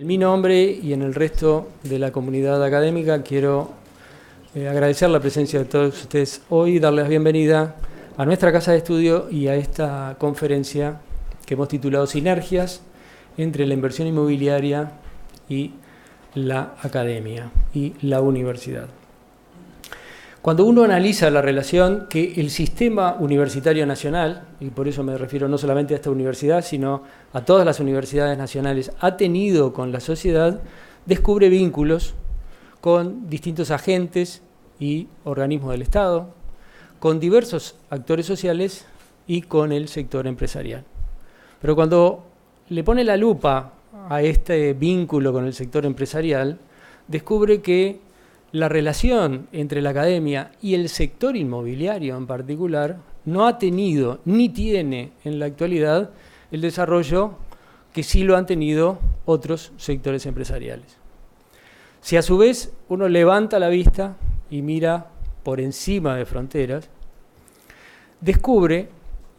En mi nombre y en el resto de la comunidad académica quiero agradecer la presencia de todos ustedes hoy y darles la bienvenida a nuestra casa de estudio y a esta conferencia que hemos titulado Sinergias entre la inversión inmobiliaria y la academia y la universidad. Cuando uno analiza la relación que el sistema universitario nacional, y por eso me refiero no solamente a esta universidad, sino a todas las universidades nacionales, ha tenido con la sociedad, descubre vínculos con distintos agentes y organismos del Estado, con diversos actores sociales y con el sector empresarial. Pero cuando le pone la lupa a este vínculo con el sector empresarial, descubre que la relación entre la academia y el sector inmobiliario en particular no ha tenido ni tiene en la actualidad el desarrollo que sí lo han tenido otros sectores empresariales. Si a su vez uno levanta la vista y mira por encima de fronteras, descubre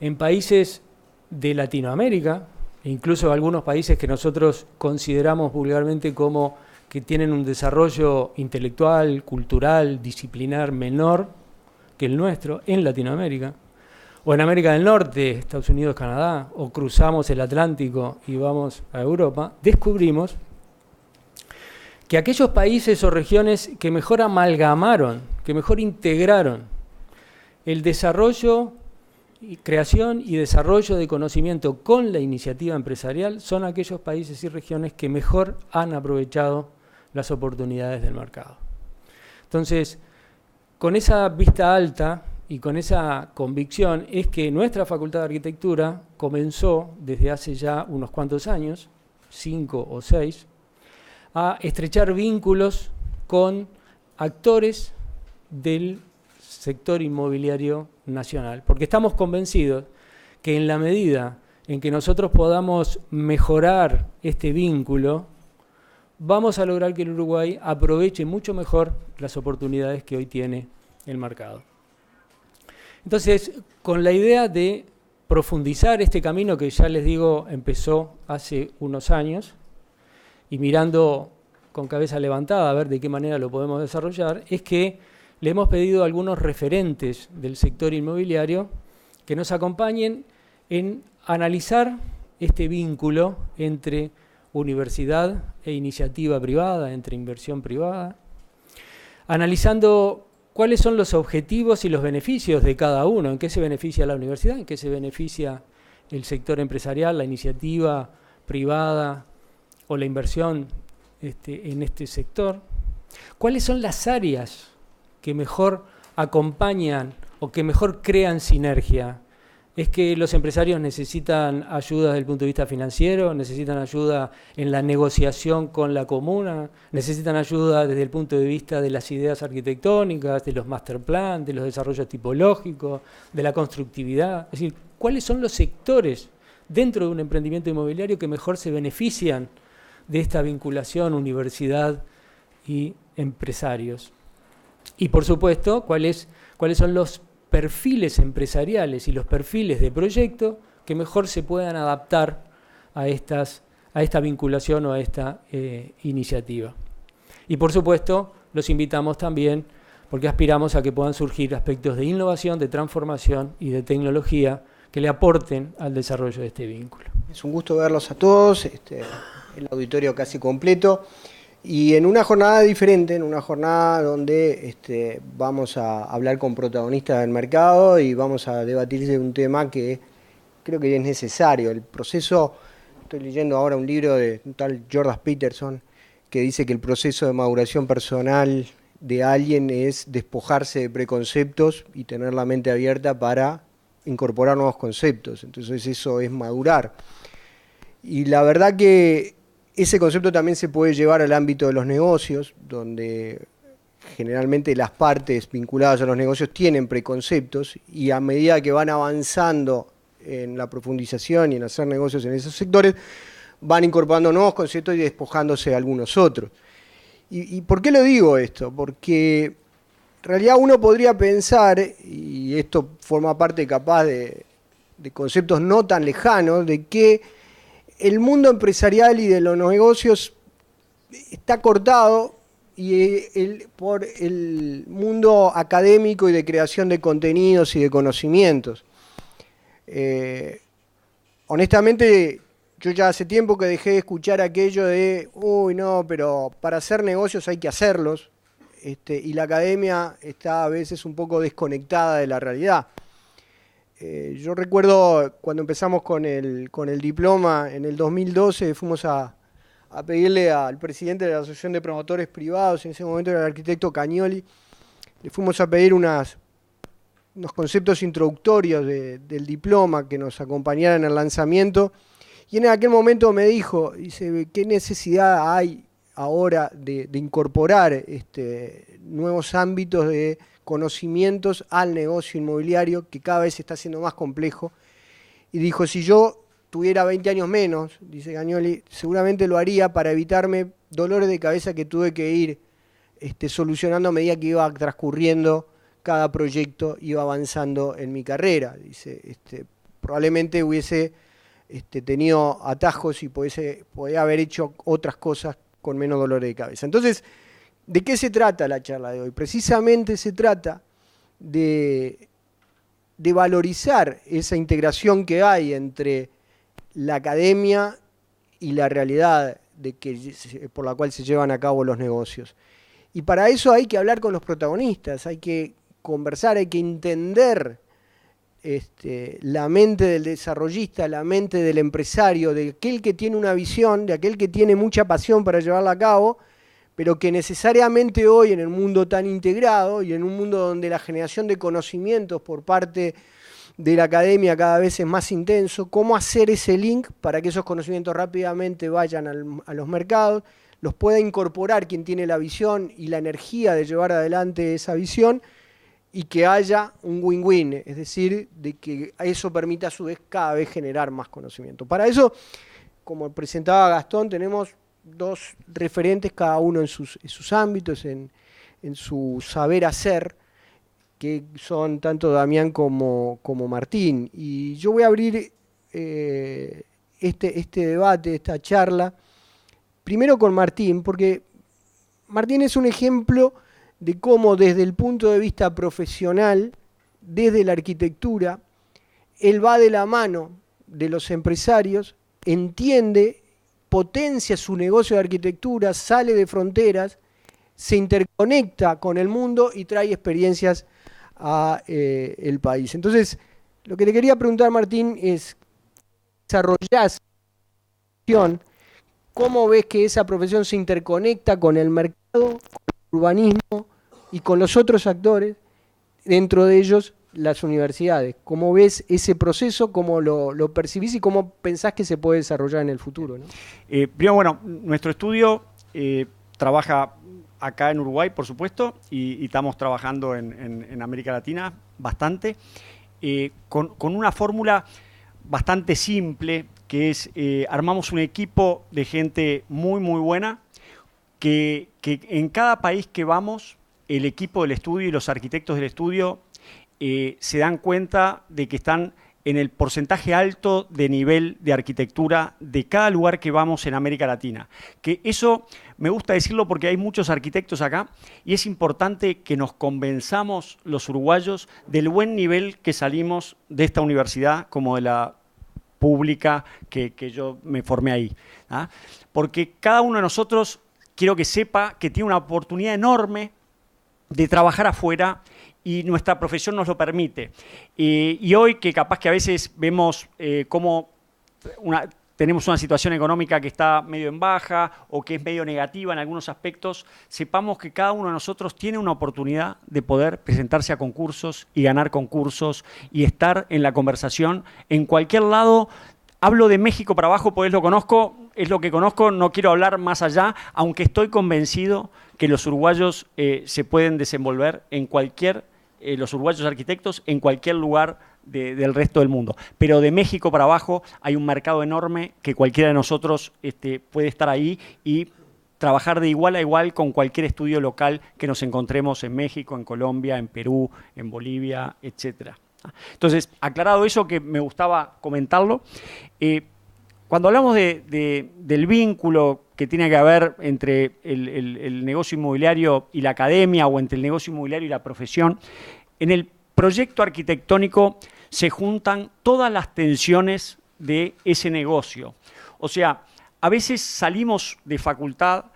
en países de Latinoamérica, e incluso algunos países que nosotros consideramos vulgarmente como que tienen un desarrollo intelectual, cultural, disciplinar menor que el nuestro en Latinoamérica, o en América del Norte, Estados Unidos, Canadá, o cruzamos el Atlántico y vamos a Europa, descubrimos que aquellos países o regiones que mejor amalgamaron, que mejor integraron el desarrollo, creación y desarrollo de conocimiento con la iniciativa empresarial son aquellos países y regiones que mejor han aprovechado las oportunidades del mercado. Entonces, con esa vista alta y con esa convicción es que nuestra Facultad de Arquitectura comenzó desde hace ya unos cuantos años, 5 o 6, a estrechar vínculos con actores del sector inmobiliario nacional, porque estamos convencidos que en la medida en que nosotros podamos mejorar este vínculo, vamos a lograr que el Uruguay aproveche mucho mejor las oportunidades que hoy tiene el mercado. Entonces, con la idea de profundizar este camino que ya les digo empezó hace unos años, y mirando con cabeza levantada a ver de qué manera lo podemos desarrollar, es que le hemos pedido a algunos referentes del sector inmobiliario que nos acompañen en analizar este vínculo entre universidad e iniciativa privada, entre inversión privada, analizando cuáles son los objetivos y los beneficios de cada uno, en qué se beneficia la universidad, en qué se beneficia el sector empresarial, la iniciativa privada o la inversión en este sector, cuáles son las áreas que mejor acompañan o que mejor crean sinergia. Es que los empresarios necesitan ayuda desde el punto de vista financiero, necesitan ayuda en la negociación con la comuna, necesitan ayuda desde el punto de vista de las ideas arquitectónicas, de los master plan, de los desarrollos tipológicos, de la constructividad. Es decir, ¿cuáles son los sectores dentro de un emprendimiento inmobiliario que mejor se benefician de esta vinculación universidad y empresarios? Y por supuesto, ¿cuáles son los perfiles empresariales y los perfiles de proyecto que mejor se puedan adaptar a esta vinculación o a esta iniciativa? Y por supuesto, los invitamos también porque aspiramos a que puedan surgir aspectos de innovación, de transformación y de tecnología que le aporten al desarrollo de este vínculo. Es un gusto verlos a todos, el auditorio casi completo. Y en una jornada diferente, en una jornada donde vamos a hablar con protagonistas del mercado y vamos a debatir de un tema que creo que es necesario. El proceso, estoy leyendo ahora un libro de un tal Jordan Peterson que dice que el proceso de maduración personal de alguien es despojarse de preconceptos y tener la mente abierta para incorporar nuevos conceptos. Entonces eso es madurar. Y la verdad que ese concepto también se puede llevar al ámbito de los negocios, donde generalmente las partes vinculadas a los negocios tienen preconceptos y a medida que van avanzando en la profundización y en hacer negocios en esos sectores, van incorporando nuevos conceptos y despojándose de algunos otros. ¿Y por qué lo digo esto? Porque en realidad uno podría pensar, y esto forma parte capaz de conceptos no tan lejanos, de que el mundo empresarial y de los negocios está cortado por el mundo académico y de creación de contenidos y de conocimientos. Honestamente, yo ya hace tiempo que dejé de escuchar aquello de, uy, no, pero para hacer negocios hay que hacerlos, y la academia está a veces un poco desconectada de la realidad. Yo recuerdo cuando empezamos con el diploma en el 2012, fuimos a pedirle al presidente de la Asociación de Promotores Privados, en ese momento era el arquitecto Cagnoli, le fuimos a pedir unos conceptos introductorios del diploma que nos acompañaran en el lanzamiento, y en aquel momento me dijo, dice, ¿qué necesidad hay ahora de incorporar nuevos ámbitos de conocimientos al negocio inmobiliario que cada vez se está haciendo más complejo? Y dijo, si yo tuviera 20 años menos, dice Cagnoli, seguramente lo haría para evitarme dolores de cabeza que tuve que ir solucionando a medida que iba transcurriendo cada proyecto, iba avanzando en mi carrera. Dice, probablemente hubiese tenido atajos y podía haber hecho otras cosas con menos dolores de cabeza. Entonces, ¿de qué se trata la charla de hoy? Precisamente se trata de valorizar esa integración que hay entre la academia y la realidad por la cual se llevan a cabo los negocios. Y para eso hay que hablar con los protagonistas, hay que conversar, hay que entender la mente del desarrollista, la mente del empresario, de aquel que tiene una visión, de aquel que tiene mucha pasión para llevarla a cabo, pero que necesariamente hoy en el mundo tan integrado y en un mundo donde la generación de conocimientos por parte de la academia cada vez es más intenso, cómo hacer ese link para que esos conocimientos rápidamente vayan a los mercados, los pueda incorporar quien tiene la visión y la energía de llevar adelante esa visión, y que haya un win-win, es decir, de que eso permita a su vez cada vez generar más conocimiento. Para eso, como presentaba Gastón, tenemos dos referentes, cada uno en sus ámbitos, en su saber hacer, que son tanto Damián como Martín. Y yo voy a abrir este debate, esta charla, primero con Martín, porque Martín es un ejemplo de cómo desde el punto de vista profesional, desde la arquitectura, él va de la mano de los empresarios, entiende, potencia su negocio de arquitectura, sale de fronteras, se interconecta con el mundo y trae experiencias a el país. Entonces, lo que te quería preguntar, Martín, es desarrollás cómo ves que esa profesión se interconecta con el mercado, con el urbanismo y con los otros actores, dentro de ellos las universidades. ¿Cómo ves ese proceso, cómo lo percibís y cómo pensás que se puede desarrollar en el futuro, ¿no? Primero, bueno, nuestro estudio trabaja acá en Uruguay, por supuesto, y estamos trabajando en América Latina bastante, con una fórmula bastante simple, que es armamos un equipo de gente muy, muy buena, que en cada país que vamos, el equipo del estudio y los arquitectos del estudio se dan cuenta de que están en el porcentaje alto de nivel de arquitectura de cada lugar que vamos en América Latina. Que eso me gusta decirlo porque hay muchos arquitectos acá y es importante que nos convenzamos los uruguayos del buen nivel que salimos de esta universidad como de la pública que yo me formé ahí, ¿ah? Porque cada uno de nosotros, quiero que sepa que tiene una oportunidad enorme de trabajar afuera y nuestra profesión nos lo permite. Y hoy que capaz que a veces vemos cómo tenemos una situación económica que está medio en baja o que es medio negativa en algunos aspectos, sepamos que cada uno de nosotros tiene una oportunidad de poder presentarse a concursos y ganar concursos y estar en la conversación en cualquier lado. Hablo de México para abajo porque es lo que conozco, no quiero hablar más allá, aunque estoy convencido que los uruguayos se pueden desenvolver en los uruguayos arquitectos en cualquier lugar del resto del mundo. Pero de México para abajo hay un mercado enorme que cualquiera de nosotros puede estar ahí y trabajar de igual a igual con cualquier estudio local que nos encontremos en México, en Colombia, en Perú, en Bolivia, etcétera. Entonces, aclarado eso, que me gustaba comentarlo, cuando hablamos del vínculo que tiene que ver entre el negocio inmobiliario y la academia o entre el negocio inmobiliario y la profesión. En el proyecto arquitectónico se juntan todas las tensiones de ese negocio. O sea, a veces salimos de facultad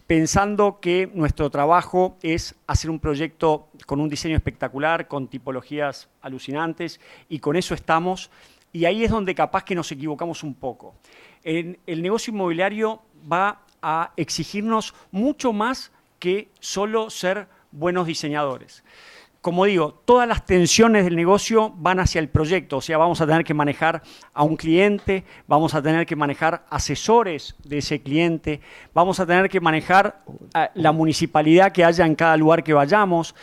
pensando que nuestro trabajo es hacer un proyecto con un diseño espectacular, con tipologías alucinantes, y con eso estamos. Y ahí es donde capaz que nos equivocamos un poco. El negocio inmobiliario va a exigirnos mucho más que solo ser buenos diseñadores. Como digo, todas las tensiones del negocio van hacia el proyecto, o sea, vamos a tener que manejar a un cliente, vamos a tener que manejar asesores de ese cliente, vamos a tener que manejar la municipalidad que haya en cada lugar que vayamos.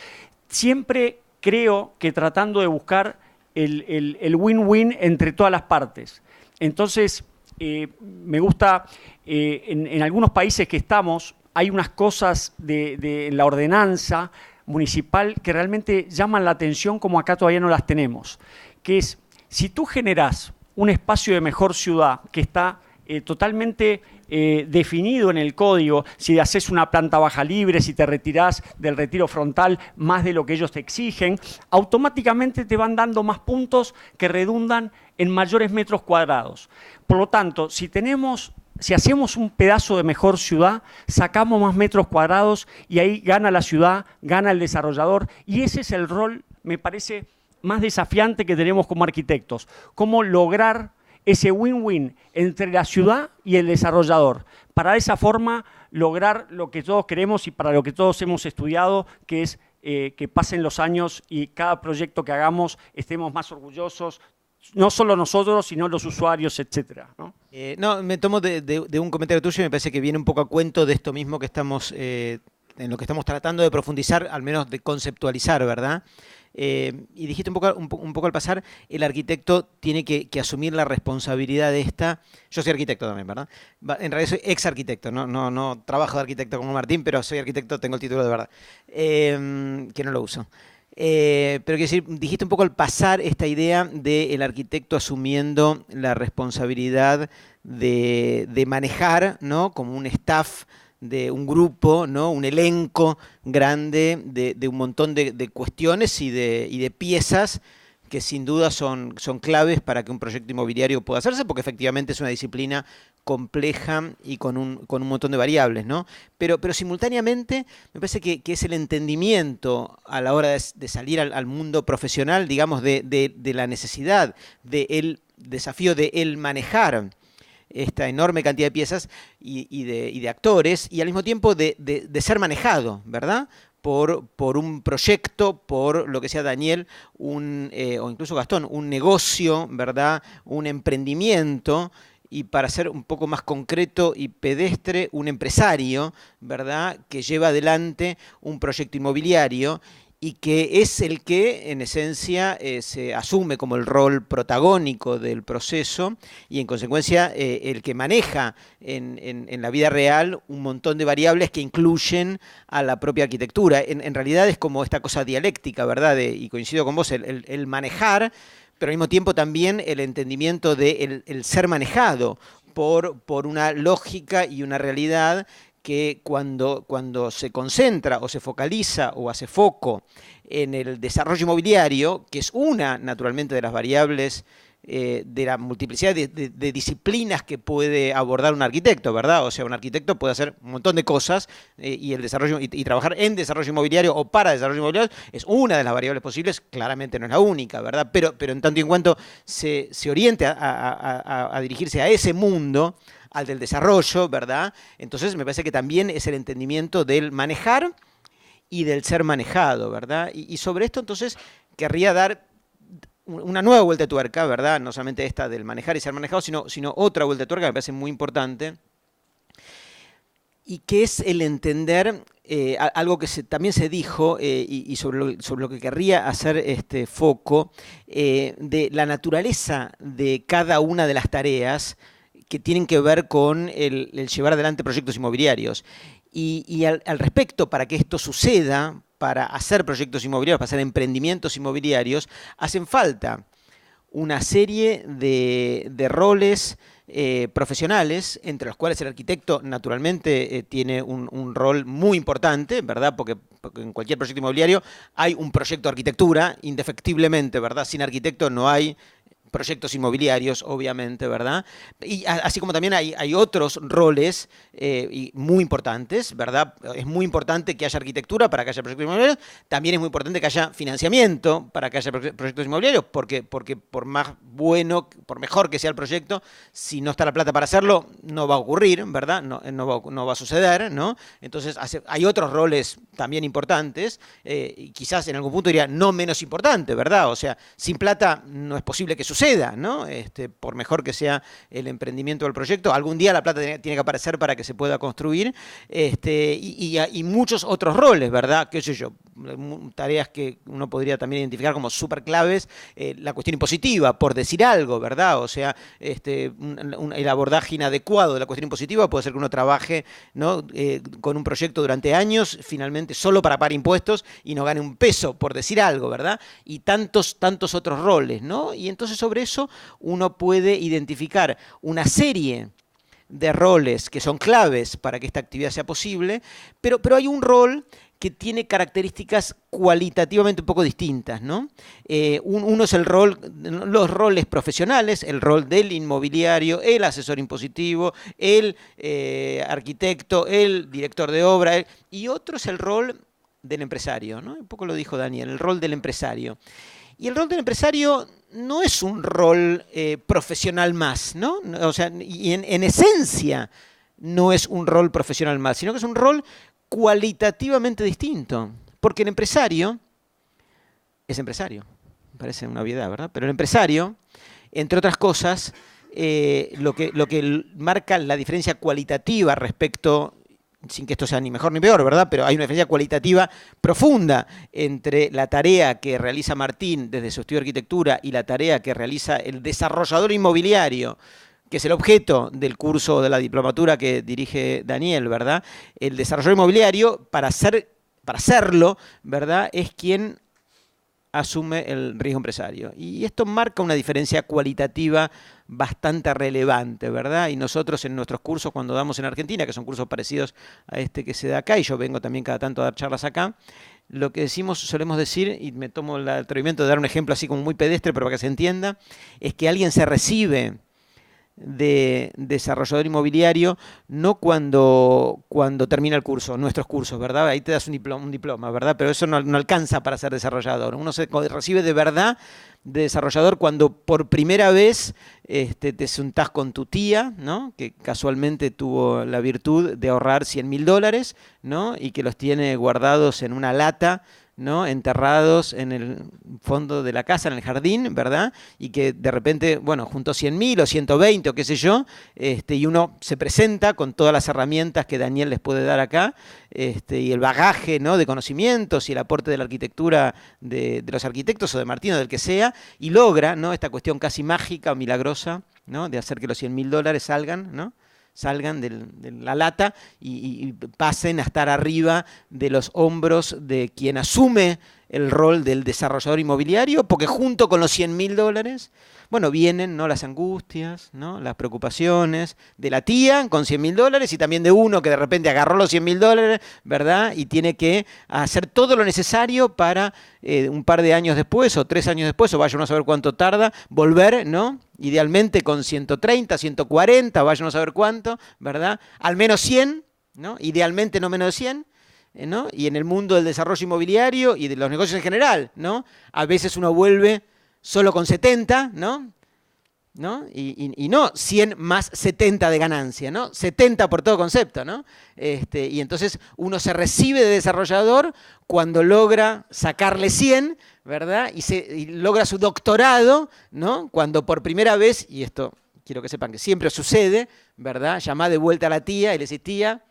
Siempre creo que tratando de buscar el win-win entre todas las partes. Entonces, me gusta, en algunos países que estamos, hay unas cosas de la ordenanza municipal que realmente llaman la atención como acá todavía no las tenemos, que es, si tú generás un espacio de mejor ciudad que está totalmente definido en el código, si haces una planta baja libre, si te retirás del retiro frontal más de lo que ellos te exigen, automáticamente te van dando más puntos que redundan en mayores metros cuadrados. Por lo tanto, si hacemos un pedazo de mejor ciudad, sacamos más metros cuadrados y ahí gana la ciudad, gana el desarrollador, y ese es el rol, me parece, más desafiante que tenemos como arquitectos. Cómo lograr ese win-win entre la ciudad y el desarrollador, para de esa forma lograr lo que todos queremos y para lo que todos hemos estudiado, que es que pasen los años y cada proyecto que hagamos estemos más orgullosos, no solo nosotros, sino los usuarios, etcétera, ¿no? No, me tomo de un comentario tuyo y me parece que viene un poco a cuento de esto mismo que estamos, en lo que estamos tratando de profundizar, al menos de conceptualizar, ¿verdad? Y dijiste un poco al pasar, el arquitecto tiene que asumir la responsabilidad de esta. Yo soy arquitecto también, ¿verdad? En realidad soy ex arquitecto, no trabajo de arquitecto como Martín, pero soy arquitecto, tengo el título de verdad, que no lo uso. Pero quiero decir, dijiste un poco al pasar esta idea del arquitecto asumiendo la responsabilidad de manejar, ¿no? Como un staff de un grupo, ¿no? Un elenco grande de un montón de cuestiones y de piezas que sin duda son claves para que un proyecto inmobiliario pueda hacerse, porque efectivamente es una disciplina compleja y con un montón de variables, ¿no? Pero simultáneamente me parece que es el entendimiento a la hora de salir al mundo profesional, digamos, de la necesidad, del desafío de el manejar esta enorme cantidad de piezas y de actores, y al mismo tiempo de ser manejado, ¿verdad? Por un proyecto, por lo que sea Daniel, o incluso Gastón, un negocio, ¿verdad? Un emprendimiento, y para ser un poco más concreto y pedestre, un empresario, ¿verdad? Que lleva adelante un proyecto inmobiliario y que es el que, en esencia, se asume como el rol protagónico del proceso y, en consecuencia, el que maneja en la vida real un montón de variables que incluyen a la propia arquitectura. En realidad es como esta cosa dialéctica, ¿verdad? Y coincido con vos, el manejar, pero al mismo tiempo también el entendimiento de el ser manejado por una lógica y una realidad que cuando se concentra o se focaliza o hace foco en el desarrollo inmobiliario, que es una, naturalmente, de las variables de la multiplicidad de disciplinas que puede abordar un arquitecto, ¿verdad? O sea, un arquitecto puede hacer un montón de cosas y el desarrollo y trabajar en desarrollo inmobiliario o para desarrollo inmobiliario es una de las variables posibles, claramente no es la única, ¿verdad? Pero en tanto y en cuanto se oriente a dirigirse a ese mundo, al del desarrollo, ¿verdad? Entonces me parece que también es el entendimiento del manejar y del ser manejado, ¿verdad? Y sobre esto entonces querría dar una nueva vuelta de tuerca, ¿verdad? No solamente esta del manejar y ser manejado, sino otra vuelta de tuerca que me parece muy importante, y que es el entender algo que también se dijo y sobre lo que querría hacer foco, de la naturaleza de cada una de las tareas que tienen que ver con el llevar adelante proyectos inmobiliarios. Y al respecto, para que esto suceda, para hacer proyectos inmobiliarios, para hacer emprendimientos inmobiliarios, hacen falta una serie de roles profesionales, entre los cuales el arquitecto naturalmente tiene un rol muy importante, ¿verdad? Porque en cualquier proyecto inmobiliario hay un proyecto de arquitectura, indefectiblemente, ¿verdad? Sin arquitecto no hay proyectos inmobiliarios, obviamente, ¿verdad? Y así como también hay otros roles muy importantes, ¿verdad? Es muy importante que haya arquitectura para que haya proyectos inmobiliarios, también es muy importante que haya financiamiento para que haya proyectos inmobiliarios, porque por más bueno, por mejor que sea el proyecto, si no está la plata para hacerlo, no va a ocurrir, ¿verdad? No va a suceder, ¿no? Entonces hay otros roles también importantes, y quizás en algún punto diría no menos importante, ¿verdad? O sea, sin plata no es posible que suceda, ¿no? Por mejor que sea el emprendimiento del proyecto, algún día la plata tiene que aparecer para que se pueda construir, y muchos otros roles, ¿verdad? Qué sé yo, tareas que uno podría también identificar como súper claves, la cuestión impositiva, por decir algo, ¿verdad? O sea, el abordaje inadecuado de la cuestión impositiva puede ser que uno trabaje, ¿no? Con un proyecto durante años, finalmente solo para pagar impuestos y no gane un peso, por decir algo, ¿verdad? Y tantos otros roles, ¿no? Y entonces sobre eso uno puede identificar una serie de roles que son claves para que esta actividad sea posible, pero hay un rol que tiene características cualitativamente un poco distintas, ¿no? Uno es los roles profesionales, el rol del inmobiliario, el asesor impositivo, el arquitecto, el director de obra, y otro es el rol del empresario, ¿no? Un poco lo dijo Daniel, el rol del empresario. Y el rol del empresario no es un rol profesional más, ¿no? O sea, y en esencia no es un rol profesional más, sino que es un rol cualitativamente distinto. Porque el empresario es empresario. Parece una obviedad, ¿verdad? Pero el empresario, entre otras cosas, lo que marca la diferencia cualitativa respecto, sin que esto sea ni mejor ni peor, ¿verdad? Pero hay una diferencia cualitativa profunda entre la tarea que realiza Martín desde su estudio de arquitectura y la tarea que realiza el desarrollador inmobiliario, que es el objeto del curso de la diplomatura que dirige Daniel, ¿verdad? El desarrollador inmobiliario, para hacerlo, ¿verdad?, es quien asume el riesgo empresario. Y esto marca una diferencia cualitativa bastante relevante, ¿verdad? Y nosotros en nuestros cursos, cuando damos en Argentina, que son cursos parecidos a este que se da acá, y yo vengo también cada tanto a dar charlas acá, lo que solemos decir, y me tomo el atrevimiento de dar un ejemplo así como muy pedestre, pero para que se entienda, es que alguien se recibe de desarrollador inmobiliario no cuando termina el curso, nuestros cursos, ¿verdad? Ahí te das un diploma, ¿verdad? Pero eso no alcanza para ser desarrollador. Uno se recibe de verdad de desarrollador cuando por primera vez te juntás con tu tía, ¿no? Que casualmente tuvo la virtud de ahorrar $100.000, ¿no? Y que los tiene guardados en una lata, ¿no? Enterrados en el fondo de la casa, en el jardín, ¿verdad? Y que de repente, bueno, juntó 100.000 o 120 o qué sé yo, y uno se presenta con todas las herramientas que Daniel les puede dar acá, y el bagaje, ¿no?, de conocimientos y el aporte de la arquitectura de los arquitectos o de Martín o del que sea, y logra, ¿no?, esta cuestión casi mágica o milagrosa, ¿no?, de hacer que los $100.000 salgan de la lata y pasen a estar arriba de los hombros de quien asume el rol del desarrollador inmobiliario, porque junto con los $100.000, bueno, vienen, ¿no?, las angustias, ¿no?, las preocupaciones de la tía con $100.000 y también de uno que de repente agarró los $100.000, ¿verdad? Y tiene que hacer todo lo necesario para un par de años después o 3 años después, o vaya uno a saber cuánto tarda, volver, ¿no?, idealmente con 130, 140, vaya uno a saber cuánto, ¿verdad? Al menos 100, ¿no? Idealmente no menos de 100. ¿No? Y en el mundo del desarrollo inmobiliario y de los negocios en general, ¿no? A veces uno vuelve solo con 70, ¿no? Y no 100 más 70 de ganancia, ¿no? 70 por todo concepto, ¿no? Y entonces uno se recibe de desarrollador cuando logra sacarle 100, ¿verdad? Y logra su doctorado, ¿no? Cuando por primera vez, y esto quiero que sepan que siempre sucede, ¿verdad? Llamá de vuelta a la tía y le decís, tía,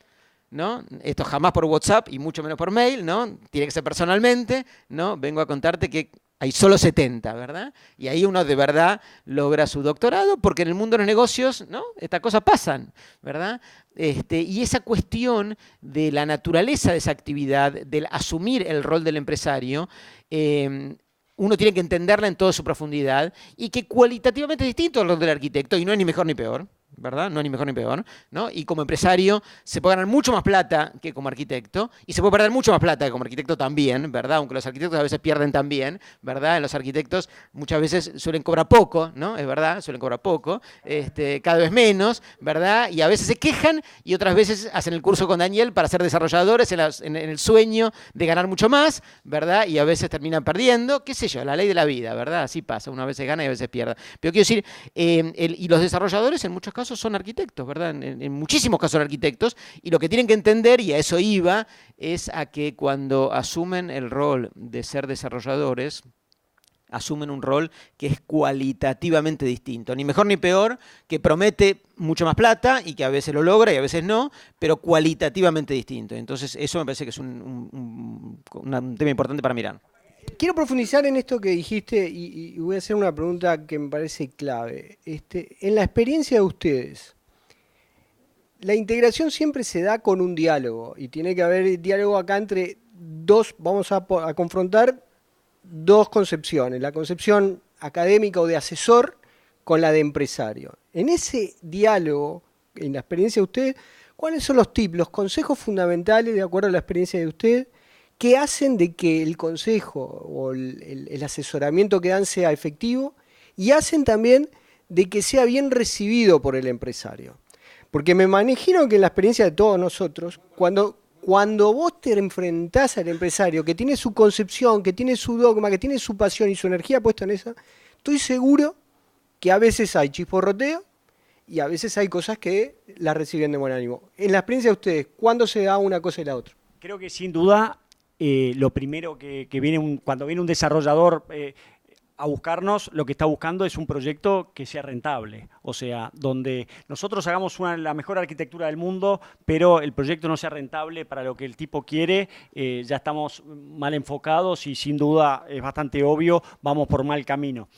¿no? Esto jamás por WhatsApp y mucho menos por mail, ¿no? Tiene que ser personalmente, ¿no? Vengo a contarte que hay solo 70, ¿verdad? Y ahí uno de verdad logra su doctorado, porque en el mundo de los negocios, ¿no?, estas cosas pasan, ¿verdad? Y esa cuestión de la naturaleza de esa actividad, del asumir el rol del empresario, uno tiene que entenderla en toda su profundidad y que cualitativamente es distinto al rol del arquitecto y no es ni mejor ni peor, ¿verdad? No es ni mejor ni peor, ¿no? Y como empresario se puede ganar mucho más plata que como arquitecto y se puede perder mucho más plata que como arquitecto también, ¿verdad? Aunque los arquitectos a veces pierden también, ¿verdad? En los arquitectos muchas veces suelen cobrar poco, ¿no? Es verdad, suelen cobrar poco, cada vez menos, ¿verdad? Y a veces se quejan y otras veces hacen el curso con Daniel para ser desarrolladores en el sueño de ganar mucho más, ¿verdad? Y a veces terminan perdiendo, qué sé yo, la ley de la vida, ¿verdad? Así pasa, una vez gana y a veces pierde. Pero quiero decir, y los desarrolladores en muchos casos son arquitectos, ¿verdad? En muchísimos casos son arquitectos, y lo que tienen que entender, y a eso iba, es a que cuando asumen el rol de ser desarrolladores, asumen un rol que es cualitativamente distinto, ni mejor ni peor, que promete mucho más plata y que a veces lo logra y a veces no, pero cualitativamente distinto. Entonces eso me parece que es un tema importante para mirar. Quiero profundizar en esto que dijiste y voy a hacer una pregunta que me parece clave. En la experiencia de ustedes, la integración siempre se da con un diálogo y tiene que haber diálogo acá entre dos, vamos a confrontar dos concepciones, la concepción académica o de asesor con la de empresario. En ese diálogo, en la experiencia de ustedes, ¿cuáles son los tips, los consejos fundamentales de acuerdo a la experiencia de ustedes que hacen de que el consejo o el asesoramiento que dan sea efectivo y hacen también de que sea bien recibido por el empresario? Porque me imagino que en la experiencia de todos nosotros, cuando vos te enfrentás al empresario que tiene su concepción, que tiene su dogma, que tiene su pasión y su energía puesta en eso, estoy seguro que a veces hay chisporroteo y a veces hay cosas que las reciben de buen ánimo. En la experiencia de ustedes, ¿cuándo se da una cosa y la otra? Creo que sin duda lo primero que viene cuando viene un desarrollador a buscarnos, lo que está buscando es un proyecto que sea rentable. O sea, donde nosotros hagamos la mejor arquitectura del mundo, pero el proyecto no sea rentable para lo que el tipo quiere, ya estamos mal enfocados y sin duda es bastante obvio, vamos por mal camino.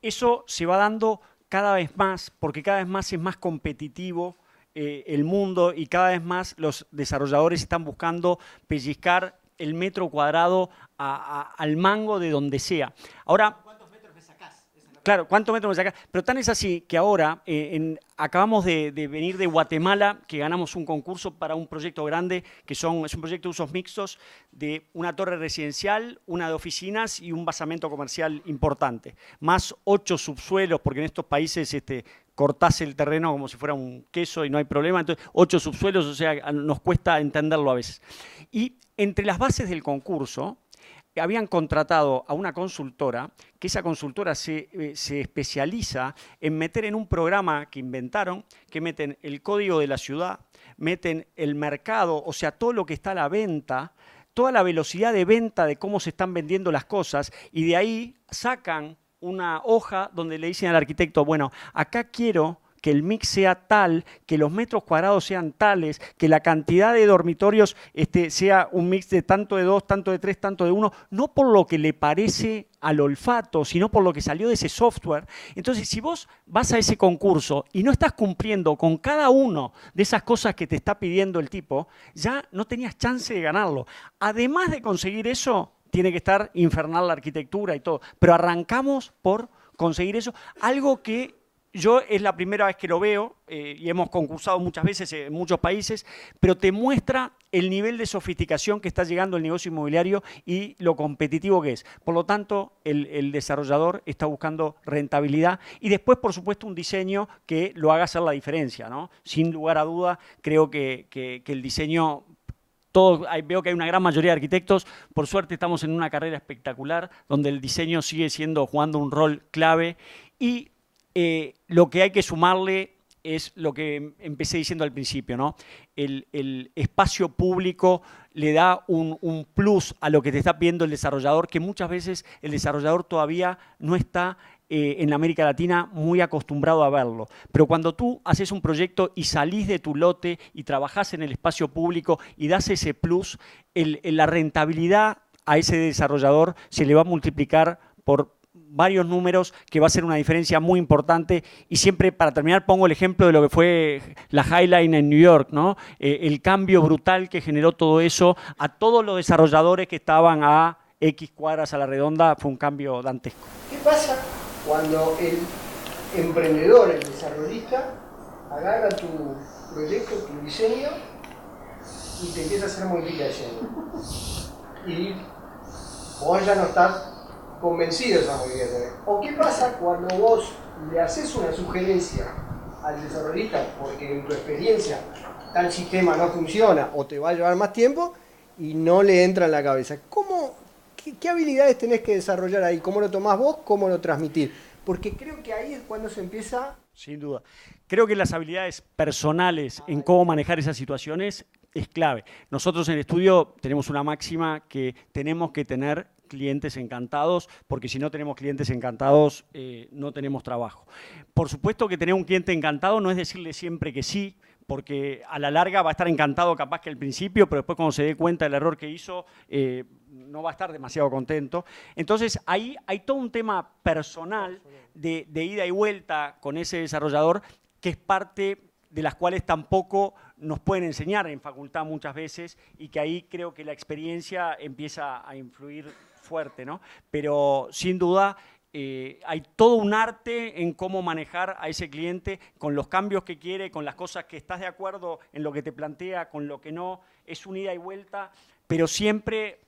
Eso se va dando cada vez más, porque cada vez más es más competitivo el mundo y cada vez más los desarrolladores están buscando pellizcar el metro cuadrado al mango de donde sea. Ahora, ¿cuántos metros me sacás? Claro, ¿cuántos metros me sacás? Pero tan es así que ahora acabamos de venir de Guatemala, que ganamos un concurso para un proyecto grande, que es un proyecto de usos mixtos de una torre residencial, una de oficinas y un basamento comercial importante. Más 8 subsuelos, porque en estos países cortás el terreno como si fuera un queso y no hay problema. Entonces, 8 subsuelos, o sea, nos cuesta entenderlo a veces. Y entre las bases del concurso, habían contratado a una consultora, que esa consultora se especializa en meter en un programa que inventaron, que meten el código de la ciudad, meten el mercado, o sea, todo lo que está a la venta, toda la velocidad de venta de cómo se están vendiendo las cosas, y de ahí sacan una hoja donde le dicen al arquitecto, bueno, acá quiero que el mix sea tal, que los metros cuadrados sean tales, que la cantidad de dormitorios sea un mix de tanto de 2, tanto de 3, tanto de 1, no por lo que le parece al olfato, sino por lo que salió de ese software. Entonces, si vos vas a ese concurso y no estás cumpliendo con cada uno de esas cosas que te está pidiendo el tipo, ya no tenías chance de ganarlo. Además de conseguir eso, tiene que estar infernal la arquitectura y todo. Pero arrancamos por conseguir eso, algo que yo es la primera vez que lo veo y hemos concursado muchas veces en muchos países, pero te muestra el nivel de sofisticación que está llegando el negocio inmobiliario y lo competitivo que es. Por lo tanto, el desarrollador está buscando rentabilidad y después, por supuesto, un diseño que lo haga hacer la diferencia, ¿no? Sin lugar a duda, creo que el diseño... Veo que hay una gran mayoría de arquitectos, por suerte estamos en una carrera espectacular donde el diseño sigue jugando un rol clave y lo que hay que sumarle es lo que empecé diciendo al principio, ¿no? El espacio público le da un plus a lo que te está pidiendo el desarrollador, que muchas veces el desarrollador todavía no está en América Latina muy acostumbrado a verlo. Pero cuando tú haces un proyecto y salís de tu lote y trabajás en el espacio público y das ese plus, la rentabilidad a ese desarrollador se le va a multiplicar por varios números, que va a ser una diferencia muy importante. Y siempre, para terminar, pongo el ejemplo de lo que fue la High Line en New York, ¿no? El cambio brutal que generó todo eso a todos los desarrolladores que estaban a X cuadras a la redonda, fue un cambio dantesco. ¿Qué pasa cuando el emprendedor, el desarrollista, agarra tu proyecto, tu diseño y te empieza a hacer modificaciones? Y vos ya no estás convencido de esa modificación. ¿O qué pasa cuando vos le haces una sugerencia al desarrollista porque en tu experiencia tal sistema no funciona o te va a llevar más tiempo y no le entra en la cabeza? ¿Qué habilidades tenés que desarrollar ahí? ¿Cómo lo tomás vos? ¿Cómo lo transmitís? Porque creo que ahí es cuando se empieza... Sin duda. Creo que las habilidades personales en cómo manejar esas situaciones es clave. Nosotros en el estudio tenemos una máxima que tenemos que tener clientes encantados, porque si no tenemos clientes encantados, no tenemos trabajo. Por supuesto que tener un cliente encantado no es decirle siempre que sí, porque a la larga va a estar encantado capaz que al principio, pero después cuando se dé cuenta del error que hizo, no va a estar demasiado contento. Entonces ahí hay todo un tema personal de ida y vuelta con ese desarrollador, que es parte de las cuales tampoco nos pueden enseñar en facultad muchas veces, y que ahí creo que la experiencia empieza a influir fuerte, ¿no? Pero sin duda hay todo un arte en cómo manejar a ese cliente con los cambios que quiere, con las cosas que estás de acuerdo en lo que te plantea, con lo que no. Es un ida y vuelta, pero siempre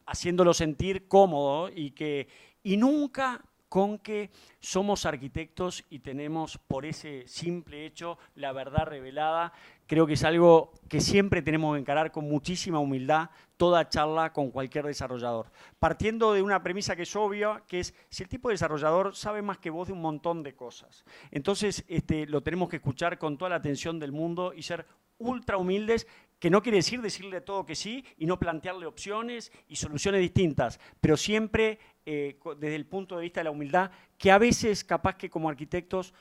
haciéndolo sentir cómodo y nunca con que somos arquitectos y tenemos por ese simple hecho la verdad revelada. Creo que es algo que siempre tenemos que encarar con muchísima humildad toda charla con cualquier desarrollador. Partiendo de una premisa que es obvia, que es si el tipo de desarrollador sabe más que vos de un montón de cosas. Entonces lo tenemos que escuchar con toda la atención del mundo y ser ultra humildes, que no quiere decirle todo que sí y no plantearle opciones y soluciones distintas, pero siempre desde el punto de vista de la humildad, que a veces capaz que como arquitectos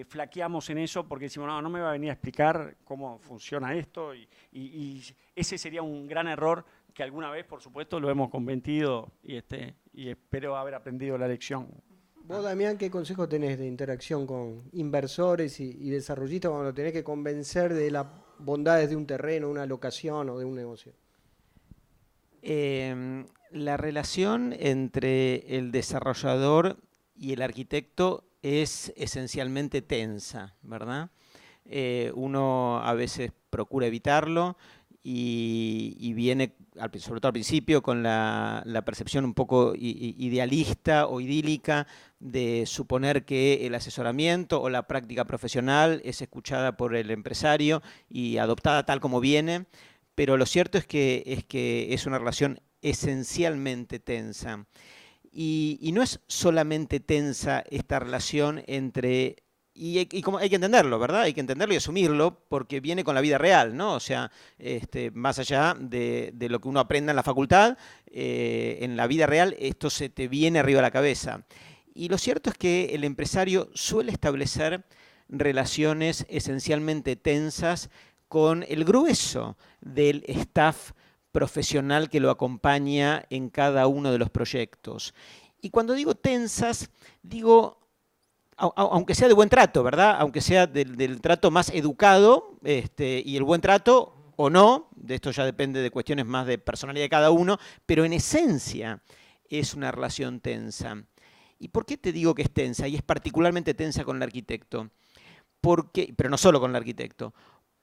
flaqueamos en eso porque decimos, no me va a venir a explicar cómo funciona esto, y ese sería un gran error que alguna vez, por supuesto, lo hemos convertido y espero haber aprendido la lección. Vos, Damián, ¿qué consejo tenés de interacción con inversores y desarrollistas cuando tenés que convencer de las bondades de un terreno, una locación o de un negocio? La relación entre el desarrollador y el arquitecto es esencialmente tensa, ¿verdad? Uno a veces procura evitarlo y viene, sobre todo al principio, con la percepción un poco idealista o idílica de suponer que el asesoramiento o la práctica profesional es escuchada por el empresario y adoptada tal como viene, pero lo cierto es que es una relación esencialmente tensa. Y no es solamente tensa esta relación entre... Y como hay que entenderlo, ¿verdad? Hay que entenderlo y asumirlo porque viene con la vida real, ¿no? O sea, más allá de lo que uno aprenda en la facultad, en la vida real esto se te viene arriba de la cabeza. Y lo cierto es que el empresario suele establecer relaciones esencialmente tensas con el grueso del staff profesional que lo acompaña en cada uno de los proyectos. Y cuando digo tensas, digo... aunque sea de buen trato, ¿verdad? Aunque sea del trato más educado, y el buen trato o no, de esto ya depende de cuestiones más de personalidad de cada uno, pero en esencia es una relación tensa. ¿Y por qué te digo que es tensa? Y es particularmente tensa con el arquitecto, pero no solo con el arquitecto,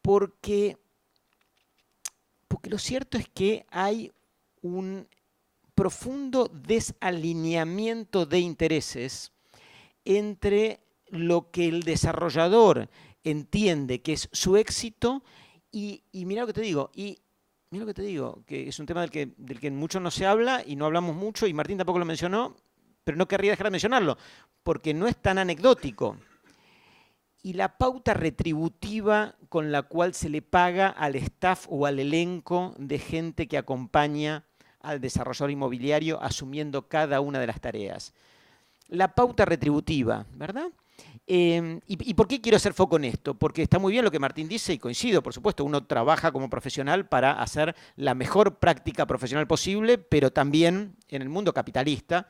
porque lo cierto es que hay un profundo desalineamiento de intereses entre lo que el desarrollador entiende que es su éxito y mira lo que te digo, que es un tema del que mucho no se habla y no hablamos mucho, y Martín tampoco lo mencionó, pero no querría dejar de mencionarlo, porque no es tan anecdótico. Y la pauta retributiva con la cual se le paga al staff o al elenco de gente que acompaña al desarrollador inmobiliario asumiendo cada una de las tareas. La pauta retributiva, ¿verdad? ¿Y por qué quiero hacer foco en esto? Porque está muy bien lo que Martín dice y coincido, por supuesto, uno trabaja como profesional para hacer la mejor práctica profesional posible, pero también en el mundo capitalista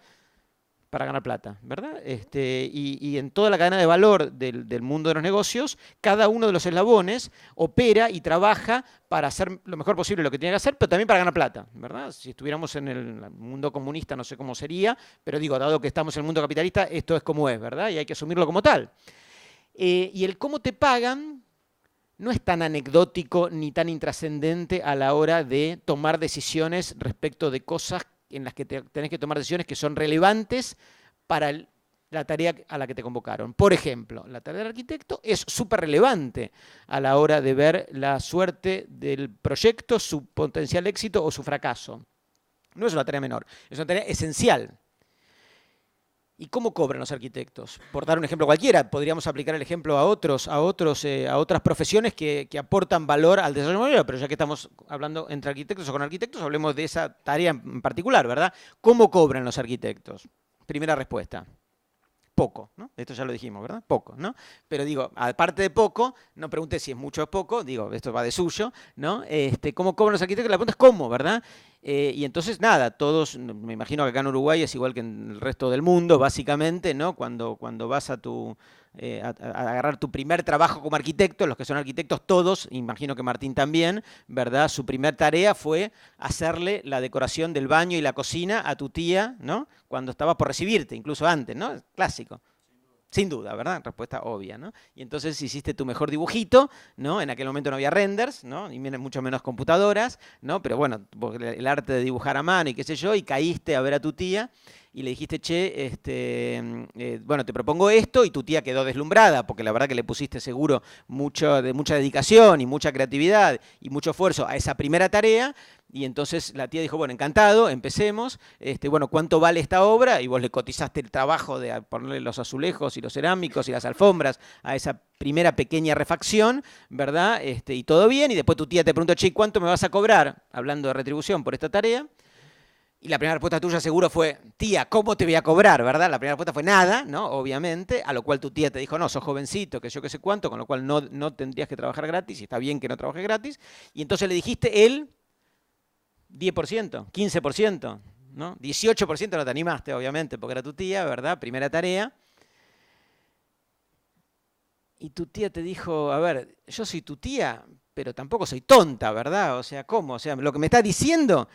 para ganar plata, ¿verdad? Y en toda la cadena de valor del mundo de los negocios, cada uno de los eslabones opera y trabaja para hacer lo mejor posible lo que tiene que hacer, pero también para ganar plata, ¿verdad? Si estuviéramos en el mundo comunista no sé cómo sería, pero digo, dado que estamos en el mundo capitalista, esto es como es, ¿verdad? Y hay que asumirlo como tal. Y el cómo te pagan no es tan anecdótico ni tan intrascendente a la hora de tomar decisiones respecto de cosas en las que tenés que tomar decisiones que son relevantes para la tarea a la que te convocaron. Por ejemplo, la tarea del arquitecto es súper relevante a la hora de ver la suerte del proyecto, su potencial éxito o su fracaso. No es una tarea menor, es una tarea esencial. ¿Y cómo cobran los arquitectos? Por dar un ejemplo cualquiera, podríamos aplicar el ejemplo a otras profesiones que aportan valor al desarrollo inmobiliario, pero ya que estamos hablando entre arquitectos o con arquitectos, hablemos de esa tarea en particular, ¿verdad? ¿Cómo cobran los arquitectos? Primera respuesta. Poco, ¿no? Esto ya lo dijimos, ¿verdad? Poco, ¿no? Pero digo, aparte de poco, no pregunté si es mucho o es poco, digo, esto va de suyo, ¿no? ¿Cómo cobran los arquitectos? La pregunta es cómo, ¿verdad? Y entonces, nada, todos, me imagino que acá en Uruguay es igual que en el resto del mundo, básicamente, ¿no? Cuando vas a agarrar tu primer trabajo como arquitecto, los que son arquitectos todos, imagino que Martín también, ¿verdad? Su primer tarea fue hacerle la decoración del baño y la cocina a tu tía, ¿no? Cuando estabas por recibirte, incluso antes, ¿no? Clásico. Sin duda, ¿verdad? Respuesta obvia, ¿no? Y entonces hiciste tu mejor dibujito, ¿no? En aquel momento no había renders, ¿no? Y mucho menos computadoras, ¿no? Pero bueno, el arte de dibujar a mano y qué sé yo, y caíste a ver a tu tía y le dijiste, che, bueno, te propongo esto, y tu tía quedó deslumbrada, porque la verdad que le pusiste seguro mucha dedicación y mucha creatividad y mucho esfuerzo a esa primera tarea. Y entonces la tía dijo, bueno, encantado, empecemos. Bueno, ¿cuánto vale esta obra? Y vos le cotizaste el trabajo de ponerle los azulejos y los cerámicos y las alfombras a esa primera pequeña refacción, ¿verdad? Y todo bien. Y después tu tía te preguntó, che, ¿cuánto me vas a cobrar? Hablando de retribución por esta tarea. Y la primera respuesta tuya seguro fue, tía, ¿cómo te voy a cobrar? ¿Verdad? La primera respuesta fue nada, ¿no? Obviamente, a lo cual tu tía te dijo, no, sos jovencito, que yo qué sé cuánto, con lo cual no tendrías que trabajar gratis, y está bien que no trabajes gratis. Y entonces le dijiste el 10%, 15%, ¿no? 18% no te animaste, obviamente, porque era tu tía, ¿verdad? Primera tarea. Y tu tía te dijo, a ver, yo soy tu tía, pero tampoco soy tonta, ¿verdad? O sea, ¿cómo? O sea, lo que me estás diciendo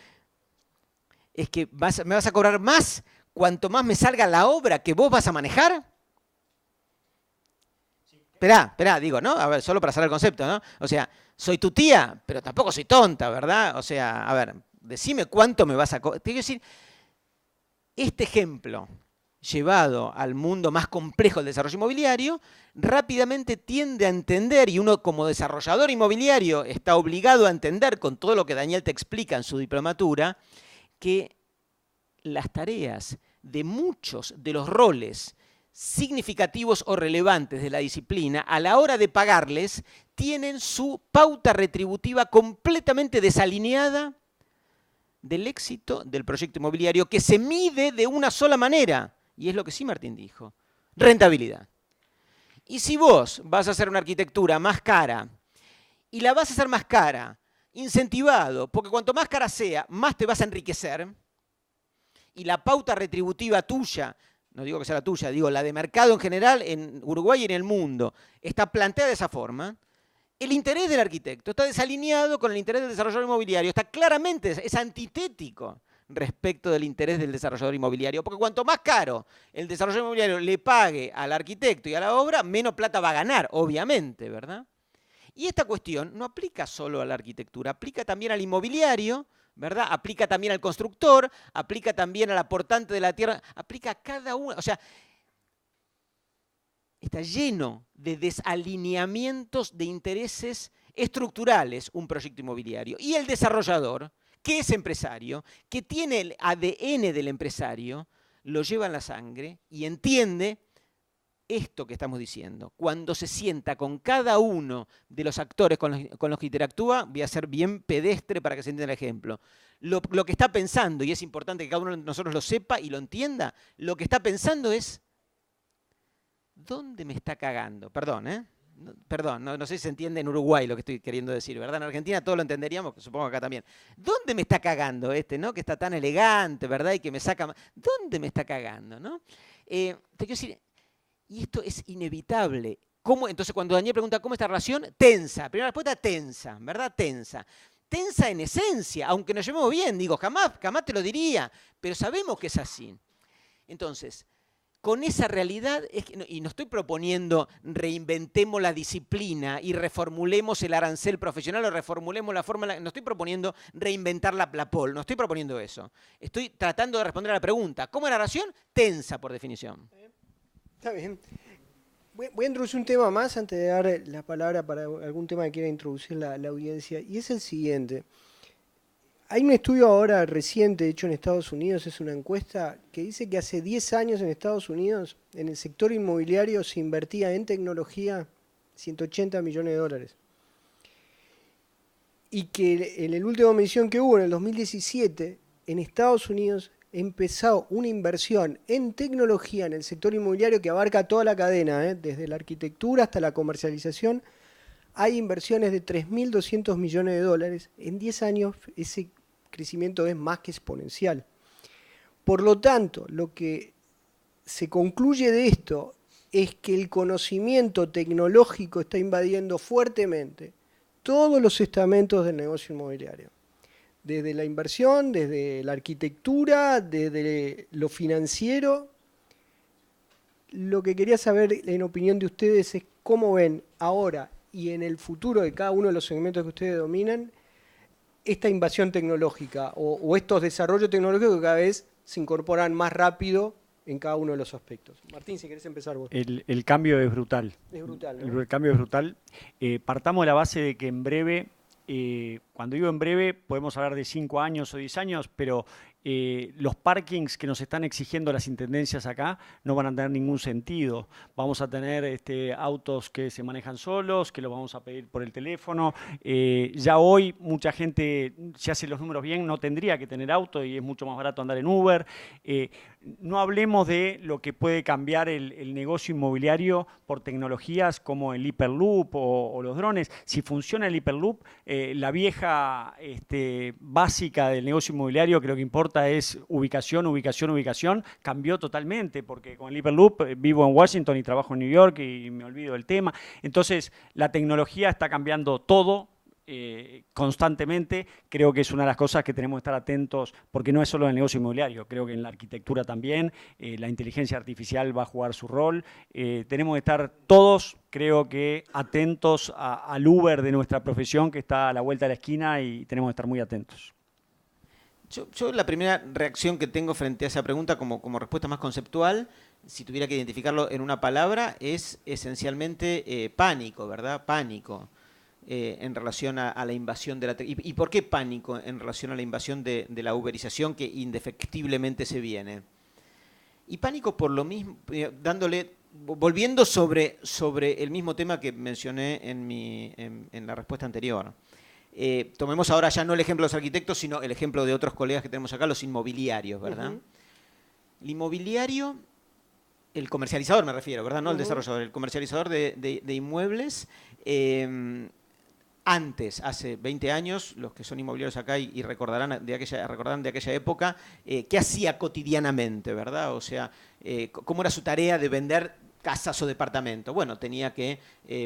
es que me vas a cobrar más cuanto más me salga la obra que vos vas a manejar. Esperá, digo, ¿no? A ver, solo para cerrar el concepto, ¿no? O sea, soy tu tía, pero tampoco soy tonta, ¿verdad? O sea, a ver, decime cuánto me vas a cobrar. Te quiero decir, este ejemplo llevado al mundo más complejo del desarrollo inmobiliario, rápidamente tiende a entender, y uno como desarrollador inmobiliario está obligado a entender con todo lo que Daniel te explica en su diplomatura, que las tareas de muchos de los roles significativos o relevantes de la disciplina, a la hora de pagarles, tienen su pauta retributiva completamente desalineada del éxito del proyecto inmobiliario, que se mide de una sola manera, y es lo que sí Martín dijo, rentabilidad. Y si vos vas a hacer una arquitectura más cara, y la vas a hacer más cara, incentivado, porque cuanto más cara sea, más te vas a enriquecer, y la pauta retributiva tuya, no digo que sea la tuya, digo la de mercado en general en Uruguay y en el mundo, está planteada de esa forma, el interés del arquitecto está desalineado con el interés del desarrollador inmobiliario, está claramente, es antitético respecto del interés del desarrollador inmobiliario, porque cuanto más caro el desarrollador inmobiliario le pague al arquitecto y a la obra, menos plata va a ganar, obviamente, ¿verdad? Y esta cuestión no aplica solo a la arquitectura, aplica también al inmobiliario, ¿verdad? Aplica también al constructor, aplica también al aportante de la tierra, aplica a cada uno. O sea, está lleno de desalineamientos de intereses estructurales un proyecto inmobiliario. Y el desarrollador, que es empresario, que tiene el ADN del empresario, lo lleva en la sangre y entiende esto que estamos diciendo. Cuando se sienta con cada uno de los actores con los que interactúa, voy a ser bien pedestre para que se entienda el ejemplo. Lo que está pensando, y es importante que cada uno de nosotros lo sepa y lo entienda, lo que está pensando es, ¿dónde me está cagando? Perdón, perdón, no sé si se entiende en Uruguay lo que estoy queriendo decir, ¿verdad? En Argentina todos lo entenderíamos, supongo acá también. ¿Dónde me está cagando ¿no? Que está tan elegante, ¿verdad? Y que me saca... ¿Dónde me está cagando, no? Te quiero decir, y esto es inevitable. ¿Cómo? Entonces, cuando Daniel pregunta cómo es esta relación, tensa. Primera respuesta, tensa, ¿verdad? Tensa. Tensa en esencia, aunque nos llevemos bien, digo, jamás te lo diría, pero sabemos que es así. Entonces, con esa realidad, y no estoy proponiendo reinventemos la disciplina y reformulemos el arancel profesional o reformulemos la forma, no estoy proponiendo reinventar la POL, no estoy proponiendo eso. Estoy tratando de responder a la pregunta. ¿Cómo es la relación? Tensa, por definición. Está bien. Voy a introducir un tema más antes de dar la palabra para algún tema que quiera introducir la audiencia, y es el siguiente. Hay un estudio ahora reciente hecho en Estados Unidos, es una encuesta que dice que hace 10 años en Estados Unidos, en el sector inmobiliario se invertía en tecnología 180 millones de dólares. Y que en la última medición que hubo, en el 2017, en Estados Unidos empezó una inversión en tecnología en el sector inmobiliario que abarca toda la cadena, desde la arquitectura hasta la comercialización. Hay inversiones de 3.200 millones de dólares. En 10 años ese crecimiento es más que exponencial. Por lo tanto, lo que se concluye de esto es que el conocimiento tecnológico está invadiendo fuertemente todos los estamentos del negocio inmobiliario. Desde la inversión, desde la arquitectura, desde lo financiero. Lo que quería saber, en opinión de ustedes, es cómo ven ahora y en el futuro de cada uno de los segmentos que ustedes dominan esta invasión tecnológica o estos desarrollos tecnológicos que cada vez se incorporan más rápido en cada uno de los aspectos. Martín, si querés empezar vos. El cambio es brutal. Es brutal, ¿no? El cambio es brutal. Partamos de la base de que en breve, cuando digo en breve, podemos hablar de 5 años o 10 años, pero los parkings que nos están exigiendo las intendencias acá no van a tener ningún sentido. Vamos a tener autos que se manejan solos, que los vamos a pedir por el teléfono. Ya hoy mucha gente, si hace los números bien, no tendría que tener auto y es mucho más barato andar en Uber. No hablemos de lo que puede cambiar el negocio inmobiliario por tecnologías como el Hyperloop o los drones. Si funciona el Hyperloop, la vieja básica del negocio inmobiliario, que lo que importa es ubicación, cambió totalmente, porque con el Hyperloop vivo en Washington y trabajo en New York y me olvido del tema. Entonces, la tecnología está cambiando todo constantemente. Creo que es una de las cosas que tenemos que estar atentos, porque no es solo en el negocio inmobiliario, creo que en la arquitectura también, la inteligencia artificial va a jugar su rol. Tenemos que estar todos, creo que, atentos al Uber de nuestra profesión, que está a la vuelta de la esquina, y tenemos que estar muy atentos. Yo la primera reacción que tengo frente a esa pregunta como respuesta más conceptual, si tuviera que identificarlo en una palabra, es esencialmente pánico, ¿verdad? Pánico en relación a la invasión de la tecnología. ¿Y por qué pánico en relación a la invasión de la uberización que indefectiblemente se viene? Y pánico por lo mismo, volviendo sobre el mismo tema que mencioné en la respuesta anterior. Tomemos ahora ya no el ejemplo de los arquitectos, sino el ejemplo de otros colegas que tenemos acá, los inmobiliarios, ¿verdad? El inmobiliario, el comercializador me refiero, ¿verdad? No el desarrollador, el comercializador de inmuebles, antes, hace 20 años, los que son inmobiliarios acá y recordarán de aquella época, ¿qué hacía cotidianamente, verdad? O sea, ¿cómo era su tarea de vender casas o departamentos? Bueno, tenía que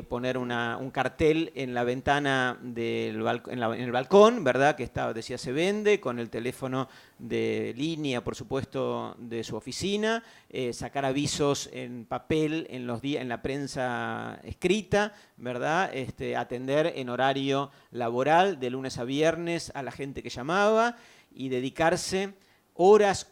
poner un cartel en la ventana en el balcón, ¿verdad? Que decía se vende, con el teléfono de línea, por supuesto, de su oficina, sacar avisos en papel en la prensa escrita, ¿verdad? Atender en horario laboral de lunes a viernes a la gente que llamaba y dedicarse horas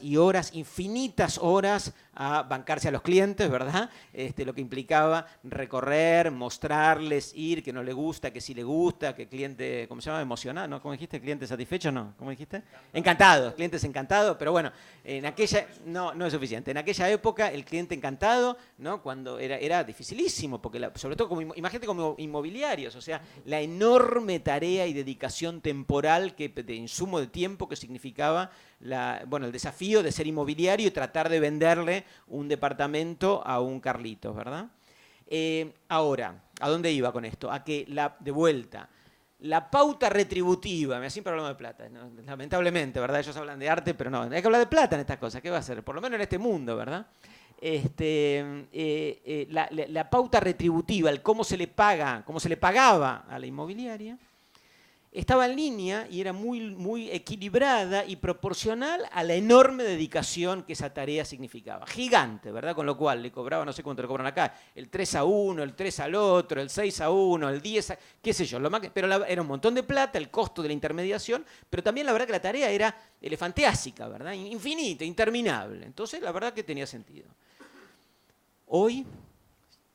y horas, infinitas horas a bancarse a los clientes, ¿verdad? Lo que implicaba recorrer, mostrarles, ir, que no le gusta, que sí le gusta, que cliente, ¿cómo se llama? Emocionado, ¿no? ¿Cómo dijiste? ¿Cliente satisfecho? No, ¿cómo dijiste? Encantado, clientes encantados, pero bueno, no es suficiente. En aquella época el cliente encantado, ¿no? Cuando era dificilísimo, porque sobre todo, imagínate como inmobiliarios, o sea, la enorme tarea y dedicación temporal, de insumo de tiempo que significaba el desafío de ser inmobiliario y tratar de venderle un departamento a un Carlitos, ¿verdad? Ahora, ¿a dónde iba con esto? A que, de vuelta, la pauta retributiva, me siempre hablamos de plata, ¿no? Lamentablemente, ¿verdad? Ellos hablan de arte, pero no, hay que hablar de plata en estas cosas, ¿qué va a hacer? Por lo menos en este mundo, ¿verdad? La pauta retributiva, el cómo se le pagaba a la inmobiliaria, estaba en línea y era muy equilibrada y proporcional a la enorme dedicación que esa tarea significaba. Gigante, ¿verdad? Con lo cual le cobraba, no sé cuánto le cobran acá, el 3-1, el 3 al otro, el 6-1, el 10, qué sé yo. Pero era un montón de plata, el costo de la intermediación, pero también la verdad que la tarea era elefanteásica, ¿verdad? Infinita, interminable. Entonces, la verdad que tenía sentido. Hoy,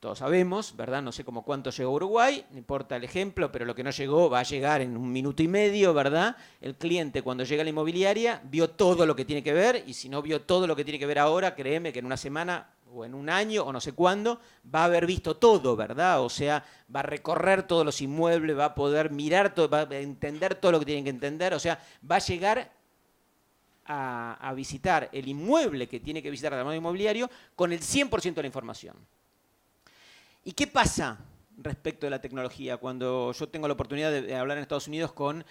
todos sabemos, ¿verdad? No sé cómo cuánto llegó a Uruguay, no importa el ejemplo, pero lo que no llegó va a llegar en 1 minuto y medio, ¿verdad? El cliente cuando llega a la inmobiliaria vio todo lo que tiene que ver y si no vio todo lo que tiene que ver ahora, créeme que en una semana o en un año o no sé cuándo va a haber visto todo, ¿verdad? O sea, va a recorrer todos los inmuebles, va a poder mirar todo, va a entender todo lo que tiene que entender, o sea, va a llegar a visitar el inmueble que tiene que visitar el inmobiliario con el 100% de la información. ¿Y qué pasa respecto de la tecnología? Cuando yo tengo la oportunidad de hablar en Estados Unidos con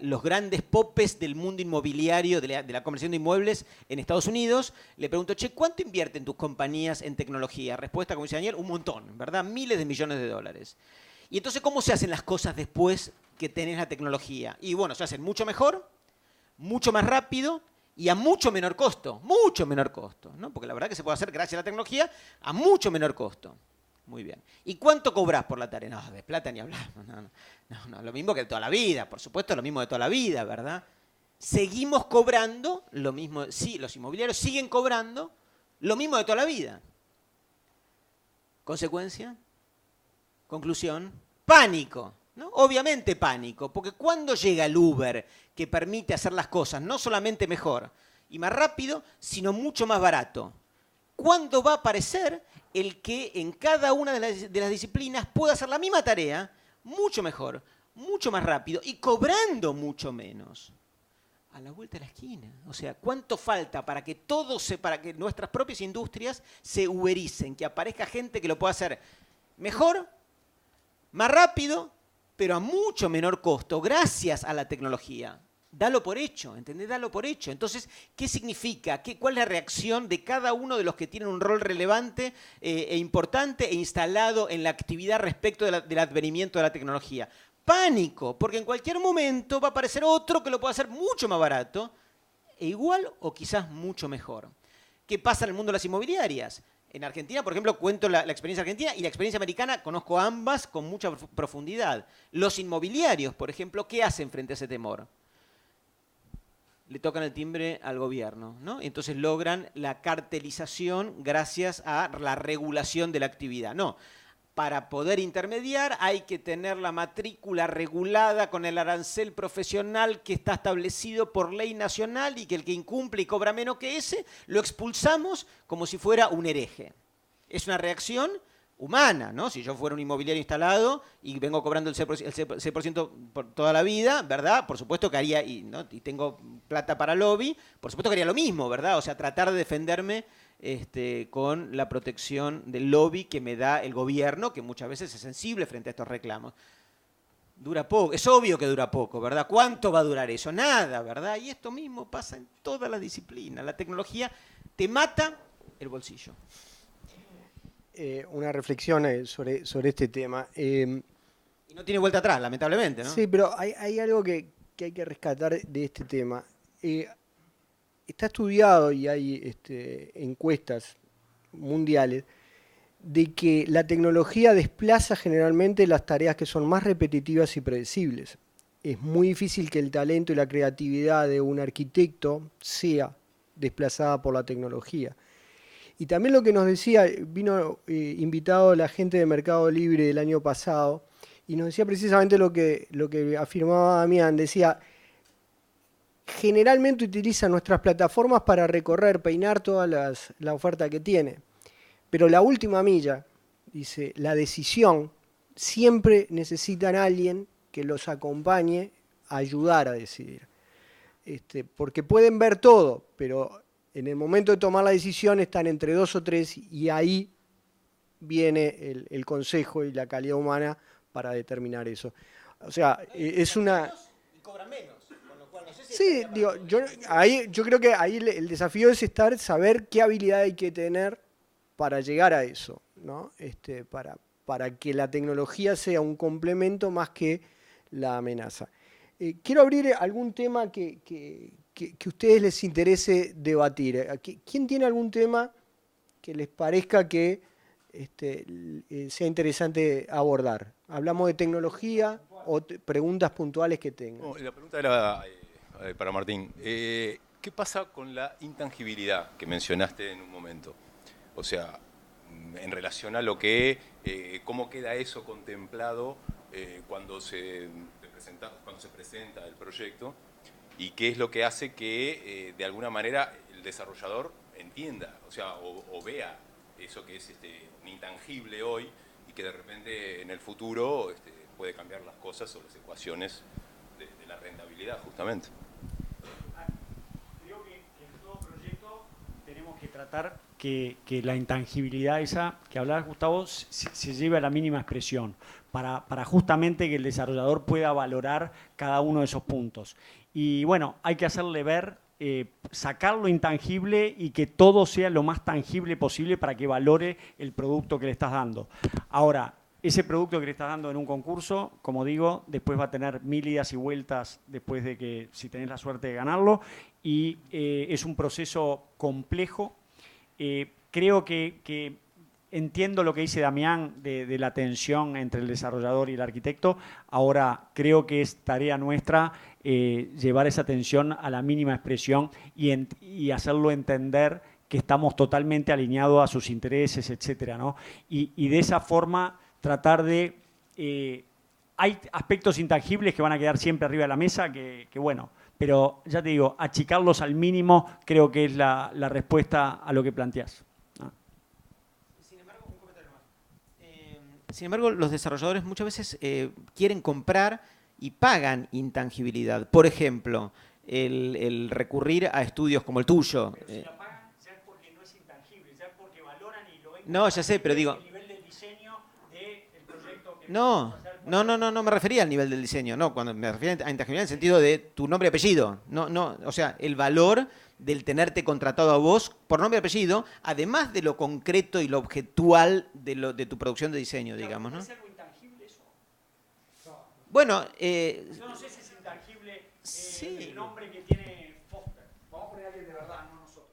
los grandes popes del mundo inmobiliario, de la comercialización de inmuebles en Estados Unidos, le pregunto, che, ¿cuánto invierten tus compañías en tecnología? Respuesta, como dice Daniel, un montón, ¿verdad? Miles de millones de dólares. Y entonces, ¿cómo se hacen las cosas después que tenés la tecnología? Y bueno, se hacen mucho mejor, mucho más rápido, y a mucho menor costo, ¿no? Porque la verdad que se puede hacer gracias a la tecnología a mucho menor costo. Muy bien. ¿Y cuánto cobrás por la tarea? No, de plata ni hablar. No, lo mismo que de toda la vida, por supuesto, lo mismo de toda la vida, ¿verdad? Seguimos cobrando lo mismo, sí, los inmobiliarios siguen cobrando lo mismo de toda la vida. ¿Consecuencia? Conclusión, pánico. ¿No? Obviamente pánico, porque cuando llega el Uber que permite hacer las cosas no solamente mejor y más rápido, sino mucho más barato, ¿cuándo va a aparecer el que en cada una de las disciplinas pueda hacer la misma tarea mucho mejor, mucho más rápido y cobrando mucho menos? A la vuelta de la esquina. O sea, ¿cuánto falta para que para que nuestras propias industrias se ubericen, que aparezca gente que lo pueda hacer mejor, más rápido, pero a mucho menor costo, gracias a la tecnología? Dalo por hecho, ¿entendés? Dalo por hecho. Entonces, ¿qué significa? ¿Cuál es la reacción de cada uno de los que tienen un rol relevante e importante e instalado en la actividad respecto del advenimiento de la tecnología? Pánico, porque en cualquier momento va a aparecer otro que lo pueda hacer mucho más barato, e igual o quizás mucho mejor. ¿Qué pasa en el mundo de las inmobiliarias? En Argentina, por ejemplo, cuento la experiencia argentina y la experiencia americana, conozco ambas con mucha profundidad. Los inmobiliarios, por ejemplo, ¿qué hacen frente a ese temor? Le tocan el timbre al gobierno, ¿no? Entonces logran la cartelización gracias a la regulación de la actividad. No, para poder intermediar hay que tener la matrícula regulada con el arancel profesional que está establecido por ley nacional y que el que incumple y cobra menos que ese, lo expulsamos como si fuera un hereje. Es una reacción humana, ¿no? Si yo fuera un inmobiliario instalado y vengo cobrando el 6% por toda la vida, ¿verdad? Por supuesto que haría, y tengo plata para lobby, por supuesto que haría lo mismo, ¿verdad? O sea, tratar de defenderme con la protección del lobby que me da el gobierno, que muchas veces es sensible frente a estos reclamos. Dura poco, es obvio que dura poco, ¿verdad? ¿Cuánto va a durar eso? Nada, ¿verdad? Y esto mismo pasa en todas las disciplinas. La tecnología te mata el bolsillo. Una reflexión sobre este tema. Y no tiene vuelta atrás, lamentablemente, ¿no? Sí, pero hay algo que hay que rescatar de este tema. Está estudiado y hay encuestas mundiales de que la tecnología desplaza generalmente las tareas que son más repetitivas y predecibles. Es muy difícil que el talento y la creatividad de un arquitecto sea desplazada por la tecnología. Y también lo que nos decía, vino invitado la gente de Mercado Libre el año pasado, y nos decía precisamente lo que afirmaba Damián, decía, generalmente utiliza nuestras plataformas para recorrer, peinar toda la oferta que tiene. Pero la última milla, dice, la decisión, siempre necesitan a alguien que los acompañe a ayudar a decidir. Porque pueden ver todo, pero en el momento de tomar la decisión están entre 2 o 3 y ahí viene el consejo y la calidad humana para determinar eso. O sea, es una... Y cobran menos, con lo cual no sé si Sí, digo, yo creo que ahí el desafío es saber qué habilidad hay que tener para llegar a eso, ¿no? Para que la tecnología sea un complemento más que la amenaza. Quiero abrir algún tema que a ustedes les interese debatir. ¿Quién tiene algún tema que les parezca que sea interesante abordar? Hablamos de tecnología o preguntas puntuales que tengan. La pregunta era para Martín. ¿Qué pasa con la intangibilidad que mencionaste en un momento? O sea, en relación a lo que, cómo queda eso contemplado cuando se presenta el proyecto, y qué es lo que hace que de alguna manera el desarrollador entienda, o sea, o vea eso que es un intangible hoy y que de repente en el futuro puede cambiar las cosas o las ecuaciones de la rentabilidad, justamente. Creo que en todo proyecto tenemos que tratar que la intangibilidad esa que hablaba Gustavo se lleve a la mínima expresión para justamente que el desarrollador pueda valorar cada uno de esos puntos. Y bueno, hay que hacerle ver, sacar lo intangible y que todo sea lo más tangible posible para que valore el producto que le estás dando. Ahora, ese producto que le estás dando en un concurso, como digo, después va a tener 1000 idas y vueltas después de que, si tenés la suerte de ganarlo, y es un proceso complejo. Creo que entiendo lo que dice Damián de la tensión entre el desarrollador y el arquitecto. Ahora, creo que es tarea nuestra llevar esa tensión a la mínima expresión y hacerlo entender que estamos totalmente alineados a sus intereses, etcétera, ¿no? Y de esa forma tratar de... hay aspectos intangibles que van a quedar siempre arriba de la mesa, que bueno, pero ya te digo, achicarlos al mínimo creo que es la respuesta a lo que planteás. Sin embargo, los desarrolladores muchas veces quieren comprar y pagan intangibilidad. Por ejemplo, el recurrir a estudios como el tuyo. Pero si la pagan, ya es porque no es intangible, ya es porque valoran y lo ven. No, ya sé, pero digo... El nivel del diseño del proyecto que No me refería al nivel del diseño. No, cuando me refería a intangibilidad en el sentido de tu nombre y apellido. No, o sea, el valor del tenerte contratado a vos por nombre y apellido, además de lo concreto y lo objetual de tu producción de diseño, digamos, ¿no? ¿Es algo intangible eso? No. Bueno, Yo no sé si es intangible sí. el nombre que tiene Foster. Vamos a poner a alguien de verdad, no nosotros.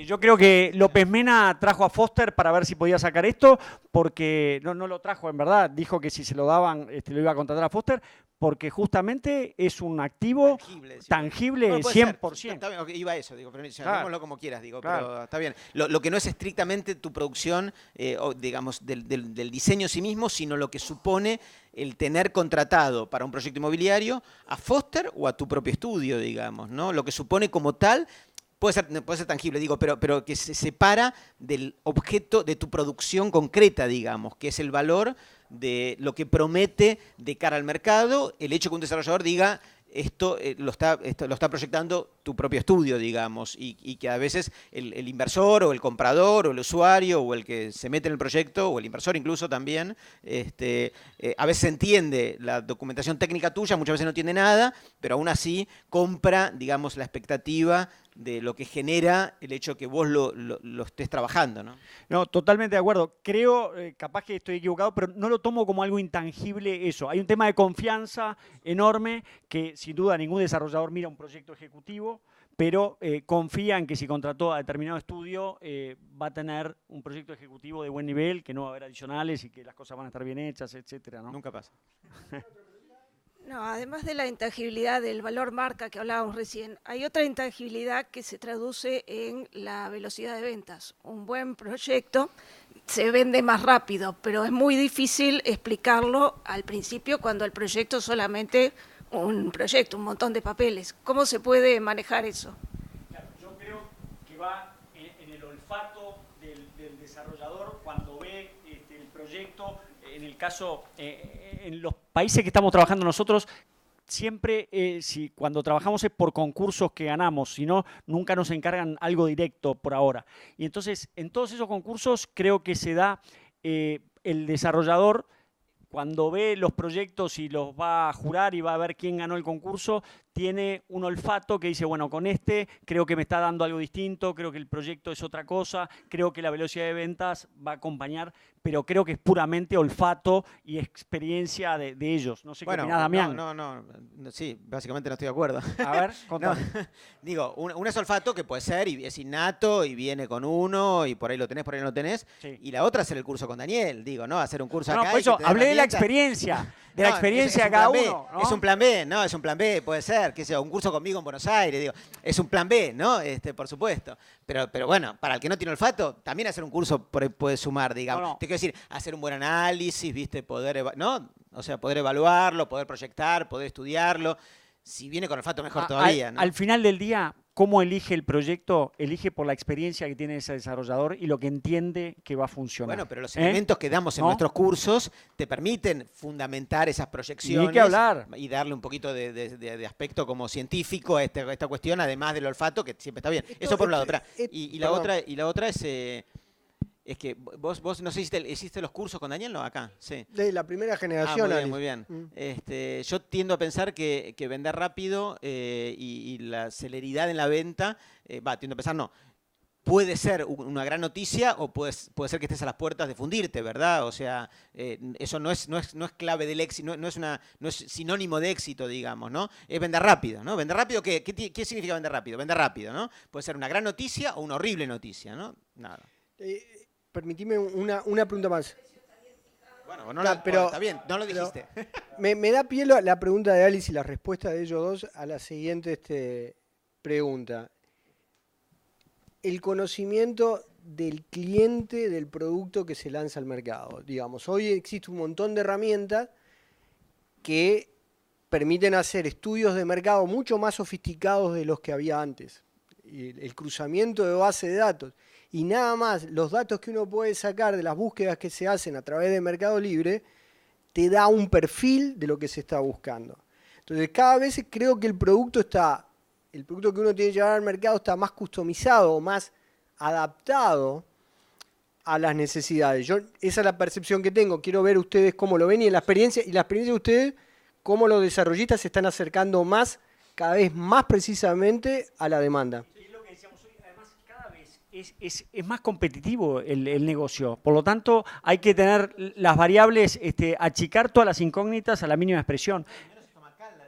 Yo creo que López Mena trajo a Foster para ver si podía sacar esto, porque no lo trajo en verdad, dijo que si se lo daban lo iba a contratar a Foster, porque justamente es un activo tangible bueno, 100%. Está bien, iba a eso, digo, pero Claro. como quieras, digo, Claro. pero está bien. Lo que no es estrictamente tu producción, digamos, del diseño en sí mismo, sino lo que supone el tener contratado para un proyecto inmobiliario a Foster o a tu propio estudio, digamos, ¿no? Lo que supone como tal. Puede ser tangible, digo, pero que se separa del objeto de tu producción concreta, digamos, que es el valor de lo que promete de cara al mercado, el hecho que un desarrollador diga esto lo está proyectando tu propio estudio, digamos, y que a veces el inversor o el comprador o el usuario o el que se mete en el proyecto o el inversor incluso también, a veces entiende la documentación técnica tuya, muchas veces no entiende nada, pero aún así compra, digamos, la expectativa de lo que genera el hecho que vos lo estés trabajando, ¿no? No, totalmente de acuerdo. Creo, capaz que estoy equivocado, pero no lo tomo como algo intangible eso. Hay un tema de confianza enorme que sin duda ningún desarrollador mira un proyecto ejecutivo, pero confía en que si contrató a determinado estudio va a tener un proyecto ejecutivo de buen nivel, que no va a haber adicionales y que las cosas van a estar bien hechas, etcétera, ¿no? Nunca pasa. No, además de la intangibilidad del valor marca que hablábamos recién, hay otra intangibilidad que se traduce en la velocidad de ventas. Un buen proyecto se vende más rápido, pero es muy difícil explicarlo al principio cuando el proyecto es solamente un proyecto, un montón de papeles. ¿Cómo se puede manejar eso? Claro, yo creo que va en el olfato del desarrollador cuando ve el proyecto. En el caso, en los países que estamos trabajando nosotros, siempre, cuando trabajamos es por concursos que ganamos, si no, nunca nos encargan algo directo por ahora. Y entonces, en todos esos concursos creo que se da el desarrollador, cuando ve los proyectos y los va a jurar y va a ver quién ganó el concurso, tiene un olfato que dice, bueno, con este creo que me está dando algo distinto, creo que el proyecto es otra cosa, creo que la velocidad de ventas va a acompañar, pero creo que es puramente olfato y experiencia de ellos. No sé qué opinás, Damián. No, sí, básicamente no estoy de acuerdo. A ver, contame. Digo, un es olfato que puede ser y es innato y viene con uno y por ahí lo tenés, por ahí no lo tenés. Sí. Y la otra es hacer el curso con Daniel, digo, ¿no? Hacer un curso No, acá. por eso hablé de la experiencia, de experiencia de cada uno. ¿No? Es un plan B, ¿no? Es un plan B, puede ser, qué sé yo, un curso conmigo en Buenos Aires, digo, es un plan B, ¿no? Por supuesto. Pero bueno, para el que no tiene olfato, también hacer un curso puede sumar, digamos. No. Te quiero decir, hacer un buen análisis, ¿viste? ¿No? O sea, poder evaluarlo, poder proyectar, poder estudiarlo. Si viene con olfato, mejor todavía, ¿no? Al final del día, ¿cómo elige el proyecto? Elige por la experiencia que tiene ese desarrollador y lo que entiende que va a funcionar. Bueno, pero los elementos que damos en nuestros cursos te permiten fundamentar esas proyecciones. Y hay que hablar. Y darle un poquito de aspecto como científico a esta cuestión, además del olfato, que siempre está bien. Eso por un lado. Y la otra es que vos no sé si hiciste los cursos con Daniel, ¿no? Acá, sí. De la primera generación. Muy bien. Yo tiendo a pensar que vender rápido y la celeridad en la venta, tiendo a pensar, no, puede ser una gran noticia o puede ser que estés a las puertas de fundirte, ¿verdad? O sea, eso no es clave del éxito, no es sinónimo de éxito, digamos, ¿no? Es vender rápido, ¿no? Vender rápido, ¿qué significa vender rápido? Vender rápido, ¿no? Puede ser una gran noticia o una horrible noticia, ¿no? Nada. Permitime una pregunta más. Bueno, está bien, no lo dijiste. Me da pie la pregunta de Alice y la respuesta de ellos dos a la siguiente pregunta. El conocimiento del cliente del producto que se lanza al mercado. Digamos, hoy existe un montón de herramientas que permiten hacer estudios de mercado mucho más sofisticados de los que había antes. El cruzamiento de base de datos. Y nada más, los datos que uno puede sacar de las búsquedas que se hacen a través de Mercado Libre, te da un perfil de lo que se está buscando. Entonces, cada vez creo que el producto que uno tiene que llevar al mercado está más customizado, más adaptado a las necesidades. Esa es la percepción que tengo. Quiero ver ustedes cómo lo ven y la experiencia de ustedes, cómo los desarrollistas se están acercando cada vez más precisamente a la demanda. Es más competitivo el negocio. Por lo tanto, hay que tener las variables, achicar todas las incógnitas a la mínima expresión.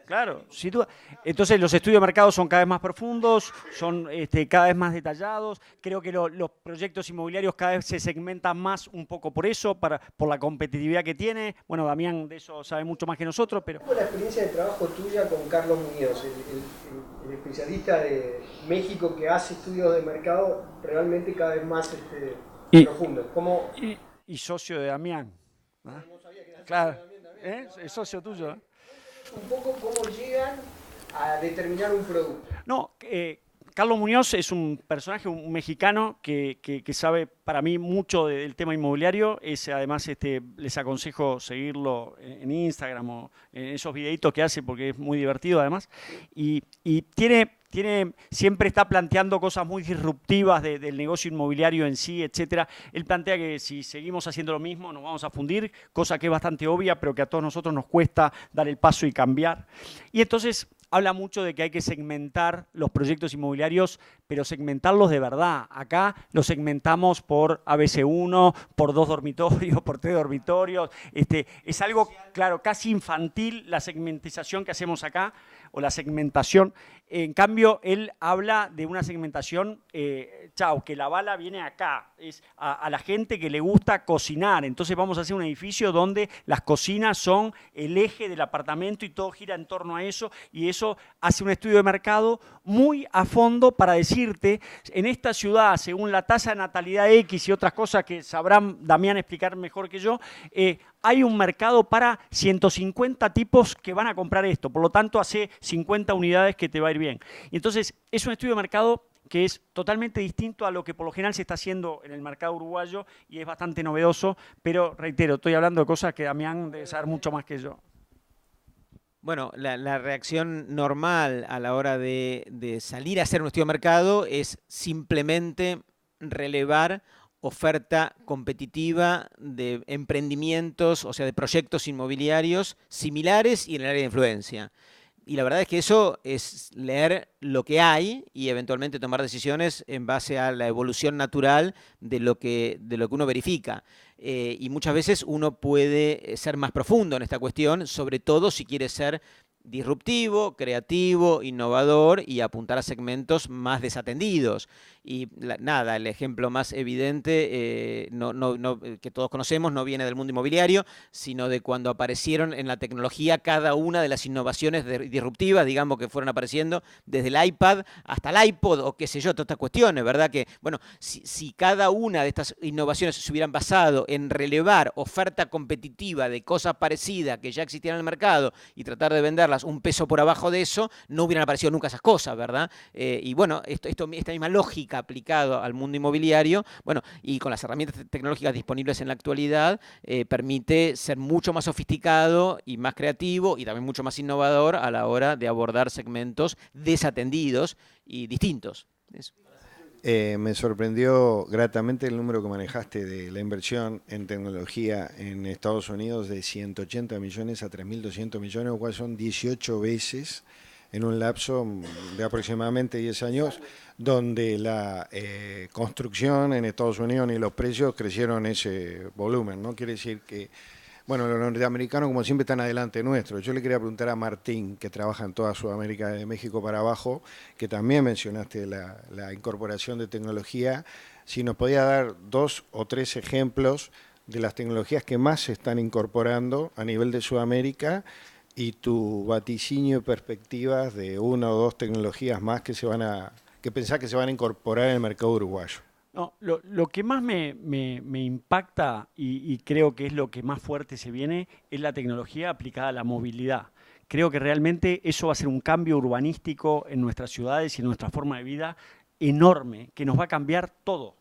Claro, sin duda. Entonces los estudios de mercado son cada vez más profundos, son cada vez más detallados. Creo que los proyectos inmobiliarios cada vez se segmentan más un poco por eso, por la competitividad que tiene. Bueno, Damián de eso sabe mucho más que nosotros, pero... ¿Cómo la experiencia de trabajo tuya con Carlos Muñoz, el especialista de México que hace estudios de mercado realmente cada vez más profundos? Y socio de Damián. ¿No? No sabía que era claro. Socio de Damián también. Es socio tuyo, ¿eh? Un poco cómo llegan a determinar un producto. No, Carlos Muñoz es un personaje, un mexicano que sabe para mí mucho del tema inmobiliario. Además, les aconsejo seguirlo en Instagram o en esos videitos que hace porque es muy divertido además. Y siempre está planteando cosas muy disruptivas del negocio inmobiliario en sí, etcétera. Él plantea que si seguimos haciendo lo mismo nos vamos a fundir, cosa que es bastante obvia, pero que a todos nosotros nos cuesta dar el paso y cambiar. Y entonces habla mucho de que hay que segmentar los proyectos inmobiliarios, pero segmentarlos de verdad. Acá los segmentamos por ABC1, por 2 dormitorios, por 3 dormitorios. Es algo, claro, casi infantil la segmentización que hacemos acá, o la segmentación. En cambio, él habla de una segmentación, que la bala viene acá, es a la gente que le gusta cocinar. Entonces vamos a hacer un edificio donde las cocinas son el eje del apartamento y todo gira en torno a eso, y eso hace un estudio de mercado muy a fondo para decirte, en esta ciudad, según la tasa de natalidad X y otras cosas que sabrán Damián explicar mejor que yo, hay un mercado para 150 tipos que van a comprar esto. Por lo tanto, hace 50 unidades que te va a ir bien. Y entonces, es un estudio de mercado que es totalmente distinto a lo que por lo general se está haciendo en el mercado uruguayo y es bastante novedoso, pero reitero, estoy hablando de cosas que Damián debe saber mucho más que yo. Bueno, la reacción normal a la hora de salir a hacer un estudio de mercado es simplemente relevar oferta competitiva de emprendimientos, o sea, de proyectos inmobiliarios similares y en el área de influencia. Y la verdad es que eso es leer lo que hay y eventualmente tomar decisiones en base a la evolución natural de lo que uno verifica. Y muchas veces uno puede ser más profundo en esta cuestión, sobre todo si quiere ser disruptivo, creativo, innovador y apuntar a segmentos más desatendidos. Y nada, el ejemplo más evidente que todos conocemos no viene del mundo inmobiliario, sino de cuando aparecieron en la tecnología cada una de las innovaciones disruptivas, digamos, que fueron apareciendo desde el iPad hasta el iPod o qué sé yo, todas estas cuestiones, ¿verdad? Que, bueno, si cada una de estas innovaciones se hubieran basado en relevar oferta competitiva de cosas parecidas que ya existían en el mercado y tratar de venderlas un peso por abajo de eso, no hubieran aparecido nunca esas cosas, ¿verdad? Y bueno, esta misma lógica aplicado al mundo inmobiliario, bueno, y con las herramientas tecnológicas disponibles en la actualidad, permite ser mucho más sofisticado y más creativo y también mucho más innovador a la hora de abordar segmentos desatendidos y distintos. Eso. Me sorprendió gratamente el número que manejaste de la inversión en tecnología en Estados Unidos de 180 millones a 3.200 millones, lo cual son 18 veces en un lapso de aproximadamente 10 años, donde la construcción en Estados Unidos y los precios crecieron ese volumen, ¿no? Quiere decir que, bueno, los norteamericanos como siempre están adelante nuestro. Yo le quería preguntar a Martín, que trabaja en toda Sudamérica, de México para abajo, que también mencionaste la incorporación de tecnología, si nos podía dar 2 o 3 ejemplos de las tecnologías que más se están incorporando a nivel de Sudamérica, y tu vaticinio y perspectivas de 1 o 2 tecnologías más que pensás que se van a incorporar en el mercado uruguayo. No, lo que más me impacta y creo que es lo que más fuerte se viene es la tecnología aplicada a la movilidad. Creo que realmente eso va a ser un cambio urbanístico en nuestras ciudades y en nuestra forma de vida enorme, que nos va a cambiar todo.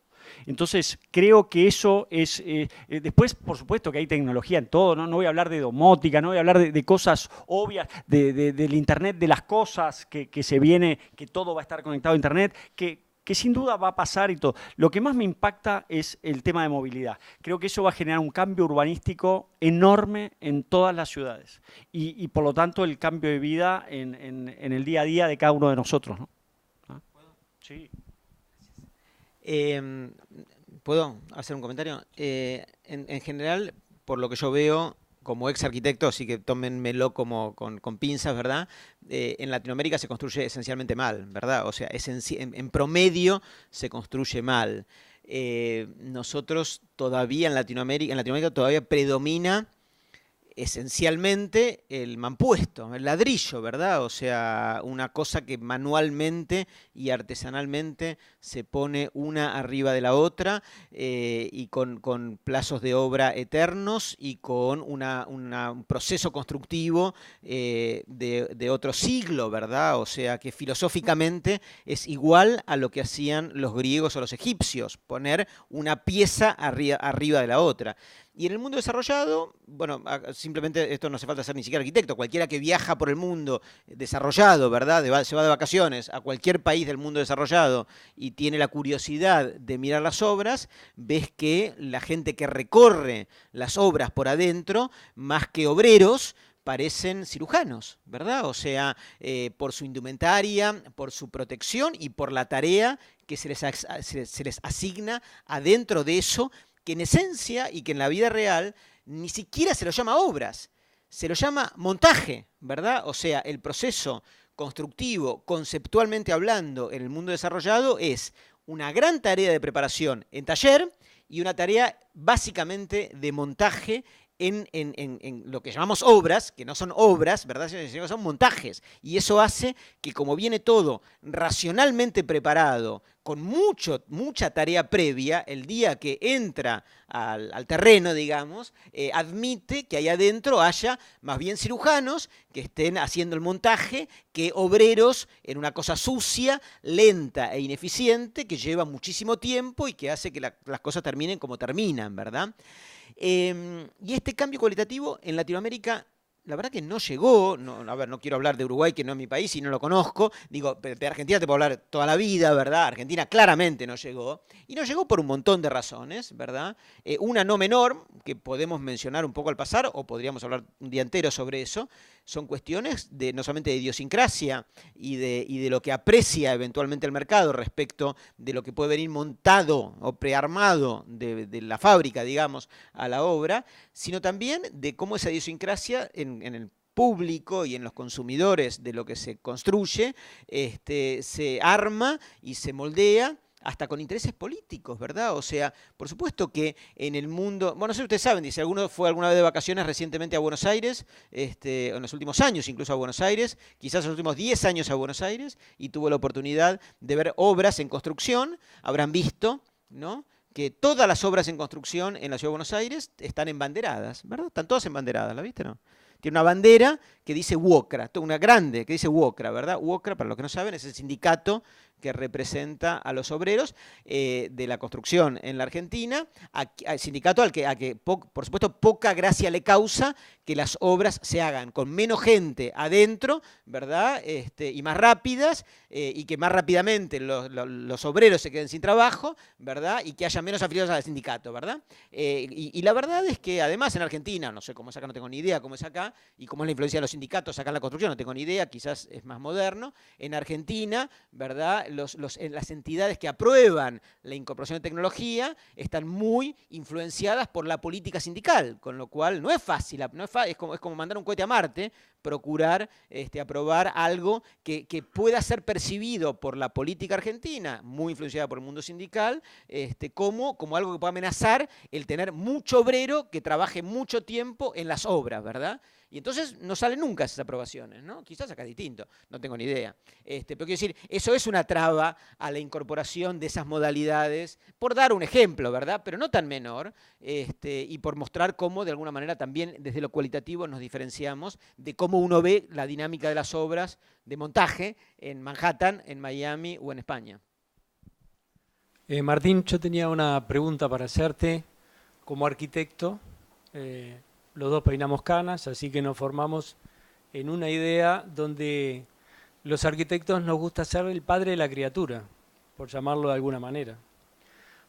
Entonces, creo que eso es... después, por supuesto que hay tecnología en todo, ¿no? No voy a hablar de domótica, no voy a hablar de cosas obvias, del Internet de las cosas que se viene, que todo va a estar conectado a Internet, que sin duda va a pasar y todo. Lo que más me impacta es el tema de movilidad. Creo que eso va a generar un cambio urbanístico enorme en todas las ciudades y por lo tanto el cambio de vida en el día a día de cada uno de nosotros, ¿no? ¿Ah? Sí. ¿Puedo hacer un comentario? En general, por lo que yo veo, como ex arquitecto, así que tómenmelo como con pinzas, ¿verdad? En Latinoamérica se construye esencialmente mal, ¿verdad? O sea, en promedio se construye mal. Nosotros todavía en Latinoamérica todavía predomina esencialmente el mampuesto, el ladrillo, ¿verdad? O sea, una cosa que manualmente y artesanalmente se pone una arriba de la otra y con plazos de obra eternos y con un proceso constructivo de otro siglo, ¿verdad? O sea, que filosóficamente es igual a lo que hacían los griegos o los egipcios, poner una pieza arriba de la otra. Y en el mundo desarrollado, bueno, simplemente esto no hace falta ser ni siquiera arquitecto, cualquiera que viaja por el mundo desarrollado, ¿verdad? Se va de vacaciones a cualquier país del mundo desarrollado y tiene la curiosidad de mirar las obras, ves que la gente que recorre las obras por adentro, más que obreros, parecen cirujanos, ¿verdad? O sea, por su indumentaria, por su protección y por la tarea que se les asigna adentro de eso, que en esencia y que en la vida real ni siquiera se lo llama obras, se lo llama montaje, ¿verdad? O sea, el proceso constructivo, conceptualmente hablando, en el mundo desarrollado es una gran tarea de preparación en taller y una tarea básicamente de montaje en lo que llamamos obras, que no son obras, ¿verdad? Son montajes. Y eso hace que, como viene todo racionalmente preparado, con mucha tarea previa, el día que entra al terreno, digamos, admite que ahí adentro haya más bien cirujanos que estén haciendo el montaje que obreros en una cosa sucia, lenta e ineficiente, que lleva muchísimo tiempo y que hace que las cosas terminen como terminan, ¿verdad? Y este cambio cualitativo en Latinoamérica la verdad que no llegó, a ver, no quiero hablar de Uruguay, que no es mi país y no lo conozco, digo, de Argentina te puedo hablar toda la vida, ¿verdad? Argentina claramente no llegó, y no llegó por un montón de razones, ¿verdad? Una no menor, que podemos mencionar un poco al pasar, o podríamos hablar un día entero sobre eso, son cuestiones de no solamente de idiosincrasia y de lo que aprecia eventualmente el mercado respecto de lo que puede venir montado o prearmado de la fábrica, digamos, a la obra, sino también de cómo esa idiosincrasia en el público y en los consumidores de lo que se construye se arma y se moldea hasta con intereses políticos, ¿verdad? O sea, por supuesto que en el mundo, bueno, no sé si ustedes saben, dice, alguno fue alguna vez de vacaciones recientemente a Buenos Aires, en los últimos años incluso a Buenos Aires, quizás en los últimos 10 años a Buenos Aires, y tuvo la oportunidad de ver obras en construcción, habrán visto, ¿no?, que todas las obras en construcción en la Ciudad de Buenos Aires están embanderadas, ¿verdad? Están todas embanderadas, ¿la viste, no? Tiene una bandera que dice UOCRA, una grande que dice UOCRA, ¿verdad? UOCRA, para los que no saben, es el sindicato que representa a los obreros de la construcción en la Argentina, al sindicato al que por supuesto, poca gracia le causa que las obras se hagan con menos gente adentro, ¿verdad? Y más rápidas, y que más rápidamente los obreros se queden sin trabajo, ¿verdad? Y que haya menos afiliados al sindicato, ¿verdad? Y la verdad es que además en Argentina, no sé cómo es acá, no tengo ni idea cómo es acá, y cómo es la influencia de los sindicatos acá en la construcción, no tengo ni idea, quizás es más moderno. En Argentina, ¿verdad?, las entidades que aprueban la incorporación de tecnología están muy influenciadas por la política sindical, con lo cual no es fácil, es como mandar un cohete a Marte, procurar aprobar algo que pueda ser percibido por la política argentina, muy influenciada por el mundo sindical, como algo que pueda amenazar el tener mucho obrero que trabaje mucho tiempo en las obras, ¿verdad? Y entonces no salen nunca esas aprobaciones, ¿no? Quizás acá es distinto, no tengo ni idea. Pero quiero decir, eso es una traba a la incorporación de esas modalidades, por dar un ejemplo, ¿verdad? Pero no tan menor, y por mostrar cómo de alguna manera también desde lo cualitativo nos diferenciamos de cómo uno ve la dinámica de las obras de montaje en Manhattan, en Miami o en España. Martín, yo tenía una pregunta para hacerte como arquitecto. Los dos peinamos canas, así que nos formamos en una idea donde los arquitectos nos gusta ser el padre de la criatura, por llamarlo de alguna manera.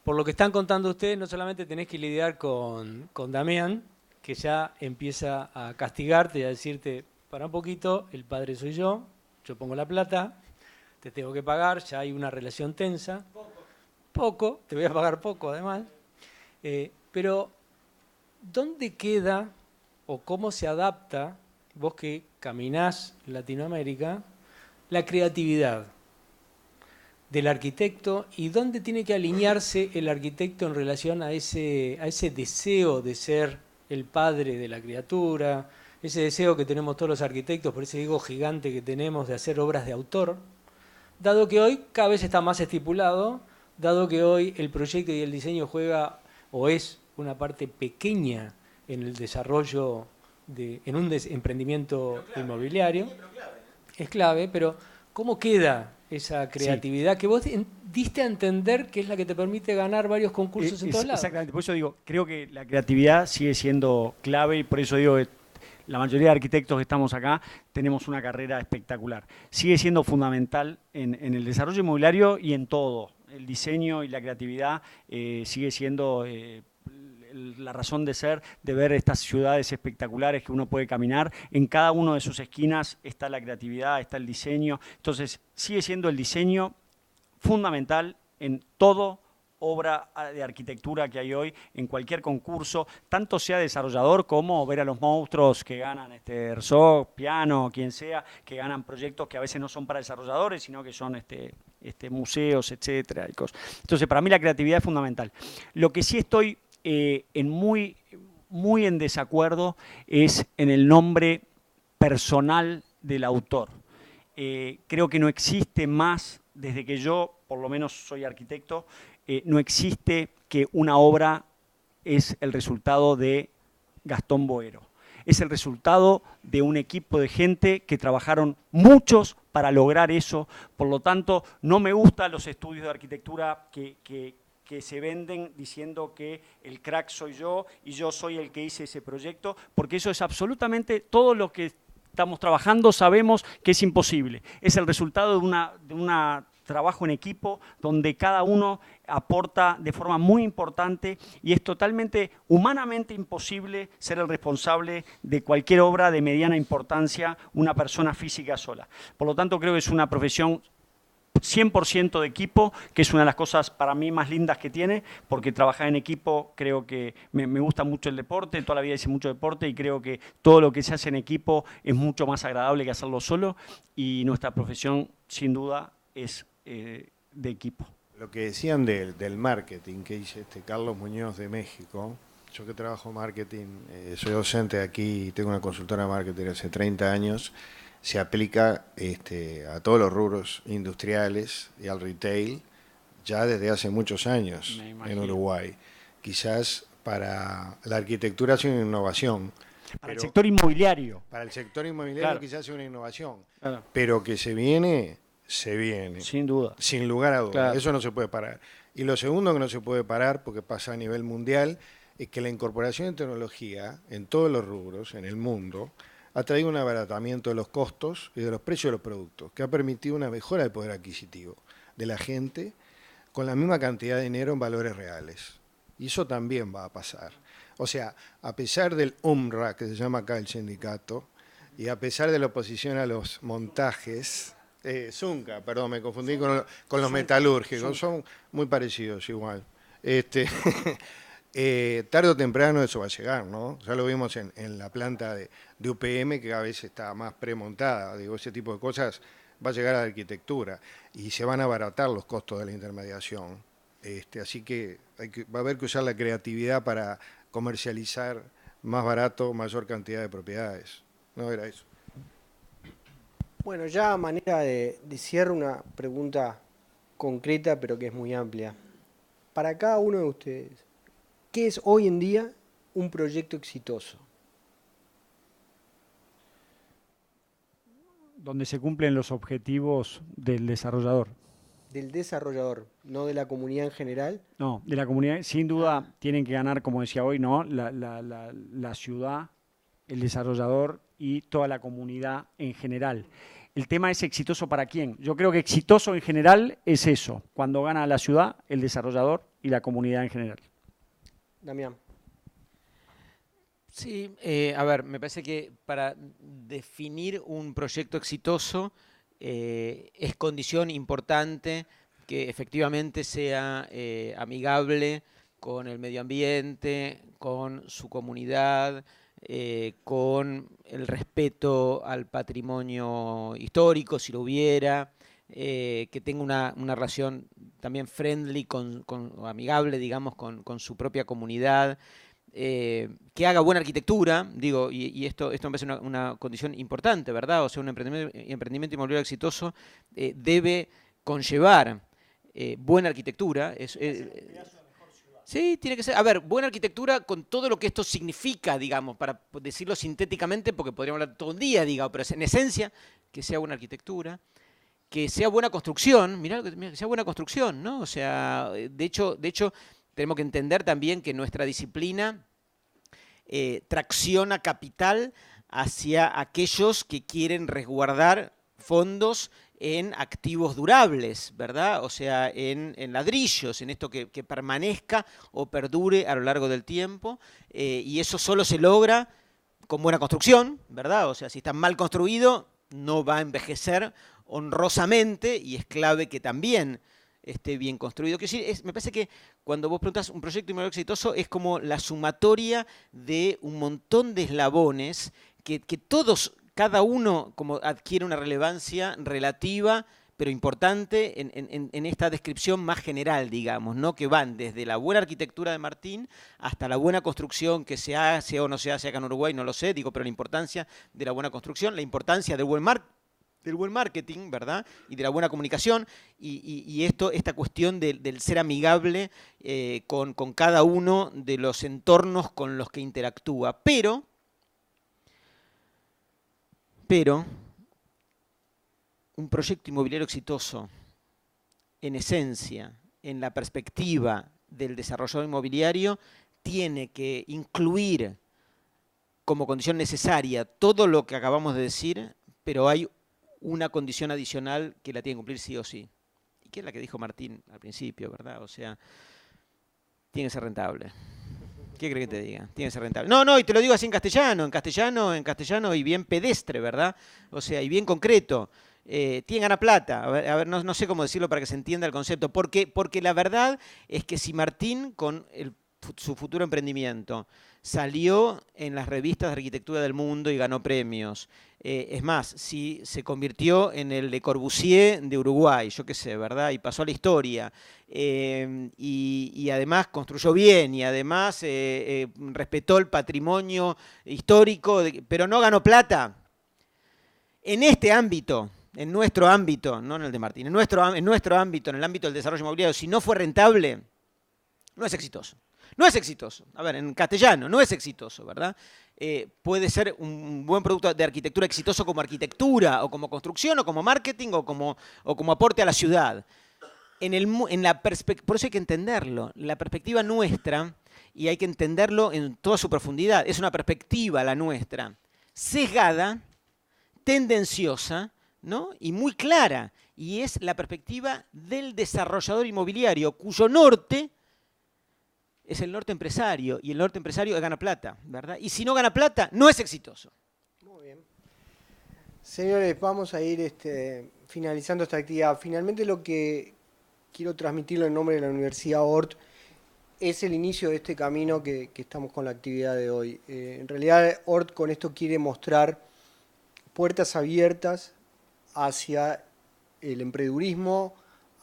Por lo que están contando ustedes, no solamente tenés que lidiar con Damián, que ya empieza a castigarte y a decirte, para un poquito, el padre soy yo pongo la plata, te tengo que pagar, ya hay una relación tensa. Poco, te voy a pagar poco además. Pero ¿dónde queda o cómo se adapta, vos que caminás Latinoamérica, la creatividad del arquitecto y dónde tiene que alinearse el arquitecto en relación a ese deseo de ser el padre de la criatura, ese deseo que tenemos todos los arquitectos, por ese ego gigante que tenemos de hacer obras de autor, dado que hoy cada vez está más estipulado, dado que hoy el proyecto y el diseño juega o es una parte pequeña en el desarrollo, en un emprendimiento inmobiliario. Es clave, pero ¿cómo queda esa creatividad que vos diste a entender que es la que te permite ganar varios concursos en todos lados? Exactamente, por eso digo, creo que la creatividad sigue siendo clave y por eso digo que la mayoría de arquitectos que estamos acá tenemos una carrera espectacular. Sigue siendo fundamental en el desarrollo inmobiliario y en todo. El diseño y la creatividad sigue siendo la razón de ser, de ver estas ciudades espectaculares que uno puede caminar. En cada una de sus esquinas está la creatividad, está el diseño. Entonces, sigue siendo el diseño fundamental en todo obra de arquitectura que hay hoy, en cualquier concurso, tanto sea desarrollador como ver a los monstruos que ganan Herzog, Piano, quien sea, que ganan proyectos que a veces no son para desarrolladores, sino que son museos, etcétera, y cosas. Entonces, para mí la creatividad es fundamental. Lo que sí estoy muy en desacuerdo es en el nombre personal del autor. Creo que no existe más, desde que yo, por lo menos soy arquitecto, no existe que una obra es el resultado de Gastón Boero. Es el resultado de un equipo de gente que trabajaron muchos para lograr eso. Por lo tanto, no me gustan los estudios de arquitectura que que se venden diciendo que el crack soy yo y yo soy el que hice ese proyecto, porque eso es absolutamente todo lo que estamos trabajando, sabemos que es imposible. Es el resultado de un trabajo en equipo donde cada uno aporta de forma muy importante y es totalmente humanamente imposible ser el responsable de cualquier obra de mediana importancia una persona física sola. Por lo tanto, creo que es una profesión 100% de equipo, que es una de las cosas para mí más lindas que tiene, porque trabajar en equipo creo que me gusta mucho el deporte, toda la vida hice mucho deporte y creo que todo lo que se hace en equipo es mucho más agradable que hacerlo solo y nuestra profesión sin duda es de equipo. Lo que decían del marketing que dice Carlos Muñoz de México, yo que trabajo en marketing, soy docente aquí y tengo una consultora de marketing hace 30 años, se aplica a todos los rubros industriales y al retail ya desde hace muchos años en Uruguay. Quizás para la arquitectura es una innovación. Para el sector inmobiliario. Para el sector inmobiliario claro. Quizás es una innovación. Claro. Pero que se viene. Sin duda. Sin lugar a dudas. Claro. Eso no se puede parar. Y lo segundo que no se puede parar, porque pasa a nivel mundial, es que la incorporación de tecnología en todos los rubros, en el mundo, ha traído un abaratamiento de los costos y de los precios de los productos, que ha permitido una mejora del poder adquisitivo de la gente con la misma cantidad de dinero en valores reales. Y eso también va a pasar. O sea, a pesar del UMRA, que se llama acá el sindicato, y a pesar de la oposición a los montajes, Zunca, perdón, me confundí con los metalúrgicos, son muy parecidos igual. Tarde o temprano eso va a llegar, ¿no? Ya lo vimos en la planta de UPM, que cada vez está más premontada, digo, ese tipo de cosas va a llegar a la arquitectura y se van a abaratar los costos de la intermediación. Así que va a haber que usar la creatividad para comercializar más barato, mayor cantidad de propiedades. No era eso. Bueno, ya a manera de cierre, una pregunta concreta, pero que es muy amplia. Para cada uno de ustedes, ¿qué es hoy en día un proyecto exitoso? Donde se cumplen los objetivos del desarrollador. Del desarrollador, no de la comunidad en general. No, de la comunidad, sin duda tienen que ganar, como decía hoy, ¿no? La ciudad, el desarrollador y toda la comunidad en general. El tema es exitoso para quién. Yo creo que exitoso en general es eso, cuando gana la ciudad, el desarrollador y la comunidad en general. Damián. Sí, a ver, me parece que para definir un proyecto exitoso es condición importante que efectivamente sea amigable con el medio ambiente, con su comunidad, con el respeto al patrimonio histórico, si lo hubiera, que tenga una relación también friendly, o amigable, digamos, con su propia comunidad, que haga buena arquitectura, digo, y esto me parece una condición importante, ¿verdad? O sea, un emprendimiento inmobiliario exitoso debe conllevar buena arquitectura. Sí, tiene que ser. A ver, buena arquitectura con todo lo que esto significa, digamos, para decirlo sintéticamente, porque podríamos hablar todo el día, digamos, pero en esencia, que sea buena arquitectura, que sea buena construcción, mirá, que sea buena construcción, ¿no? O sea, de hecho, tenemos que entender también que nuestra disciplina tracciona capital hacia aquellos que quieren resguardar fondos en activos durables, ¿verdad? O sea, en ladrillos, en esto que permanezca o perdure a lo largo del tiempo, y eso solo se logra con buena construcción, ¿verdad? O sea, si está mal construido, no va a envejecer honrosamente, y es clave que también esté bien construido. Quiero decir, me parece que cuando vos preguntas un proyecto inmobiliario exitoso es como la sumatoria de un montón de eslabones que todos, cada uno como adquiere una relevancia relativa, pero importante en esta descripción más general, digamos, ¿no? Que van desde la buena arquitectura de Martín hasta la buena construcción que se hace o no se hace acá en Uruguay, no lo sé, digo, pero la importancia de la buena construcción, la importancia del buen marketing, ¿verdad? Y de la buena comunicación, y esta cuestión del ser amigable con cada uno de los entornos con los que interactúa. Pero, un proyecto inmobiliario exitoso, en esencia, en la perspectiva del desarrollador inmobiliario tiene que incluir como condición necesaria todo lo que acabamos de decir, pero hay una condición adicional que la tiene que cumplir sí o sí. Y que es la que dijo Martín al principio, ¿verdad? O sea, tiene que ser rentable. ¿Qué crees que te diga? Tiene que ser rentable. No, y te lo digo así en castellano y bien pedestre, ¿verdad? O sea, y bien concreto. Tiene que ganar plata. A ver, no sé cómo decirlo para que se entienda el concepto. Porque la verdad es que si Martín, con su futuro emprendimiento, salió en las revistas de arquitectura del mundo y ganó premios. Es más, si se convirtió en el Le Corbusier de Uruguay, yo qué sé, ¿verdad? Y pasó a la historia. Y además construyó bien y además respetó el patrimonio histórico, pero no ganó plata. En este ámbito, en nuestro ámbito, no en el de Martín, en nuestro ámbito, en el ámbito del desarrollo inmobiliario, si no fue rentable, no es exitoso. No es exitoso. A ver, en castellano, no es exitoso, ¿verdad? Puede ser un buen producto de arquitectura exitoso como arquitectura, o como construcción, o como marketing, o como aporte a la ciudad. Por eso hay que entenderlo. La perspectiva nuestra, y hay que entenderlo en toda su profundidad, es una perspectiva la nuestra, sesgada, tendenciosa, ¿no? Y muy clara. Y es la perspectiva del desarrollador inmobiliario, cuyo norte es el norte empresario, y el norte empresario gana plata, ¿verdad? Y si no gana plata, no es exitoso. Muy bien. Señores, vamos a ir finalizando esta actividad. Finalmente lo que quiero transmitirlo en nombre de la Universidad Ort es el inicio de este camino que estamos con la actividad de hoy. En realidad, Ort con esto quiere mostrar puertas abiertas hacia el emprendedurismo,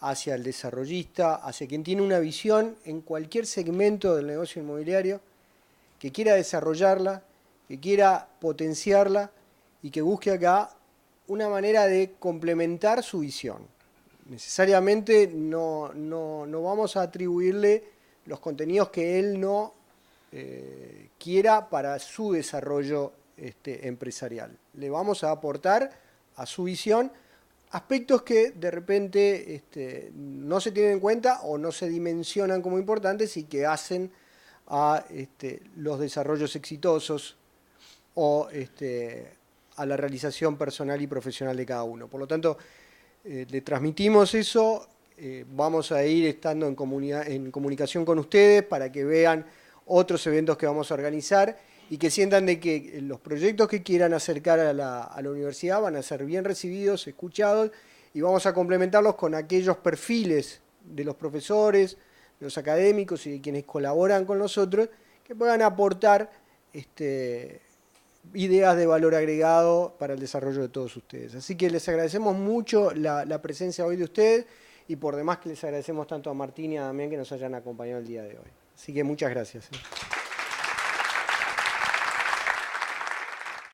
hacia el desarrollista, hacia quien tiene una visión en cualquier segmento del negocio inmobiliario, que quiera desarrollarla, que quiera potenciarla y que busque acá una manera de complementar su visión. Necesariamente no vamos a atribuirle los contenidos que él no quiera para su desarrollo empresarial. Le vamos a aportar a su visión aspectos que de repente no se tienen en cuenta o no se dimensionan como importantes y que hacen a los desarrollos exitosos o a la realización personal y profesional de cada uno. Por lo tanto, le transmitimos eso, vamos a ir estando en comunicación con ustedes para que vean otros eventos que vamos a organizar y que sientan de que los proyectos que quieran acercar a la universidad van a ser bien recibidos, escuchados, y vamos a complementarlos con aquellos perfiles de los profesores, de los académicos y de quienes colaboran con nosotros, que puedan aportar ideas de valor agregado para el desarrollo de todos ustedes. Así que les agradecemos mucho la presencia hoy de ustedes, y por demás que les agradecemos tanto a Martín y a Damián que nos hayan acompañado el día de hoy. Así que muchas gracias.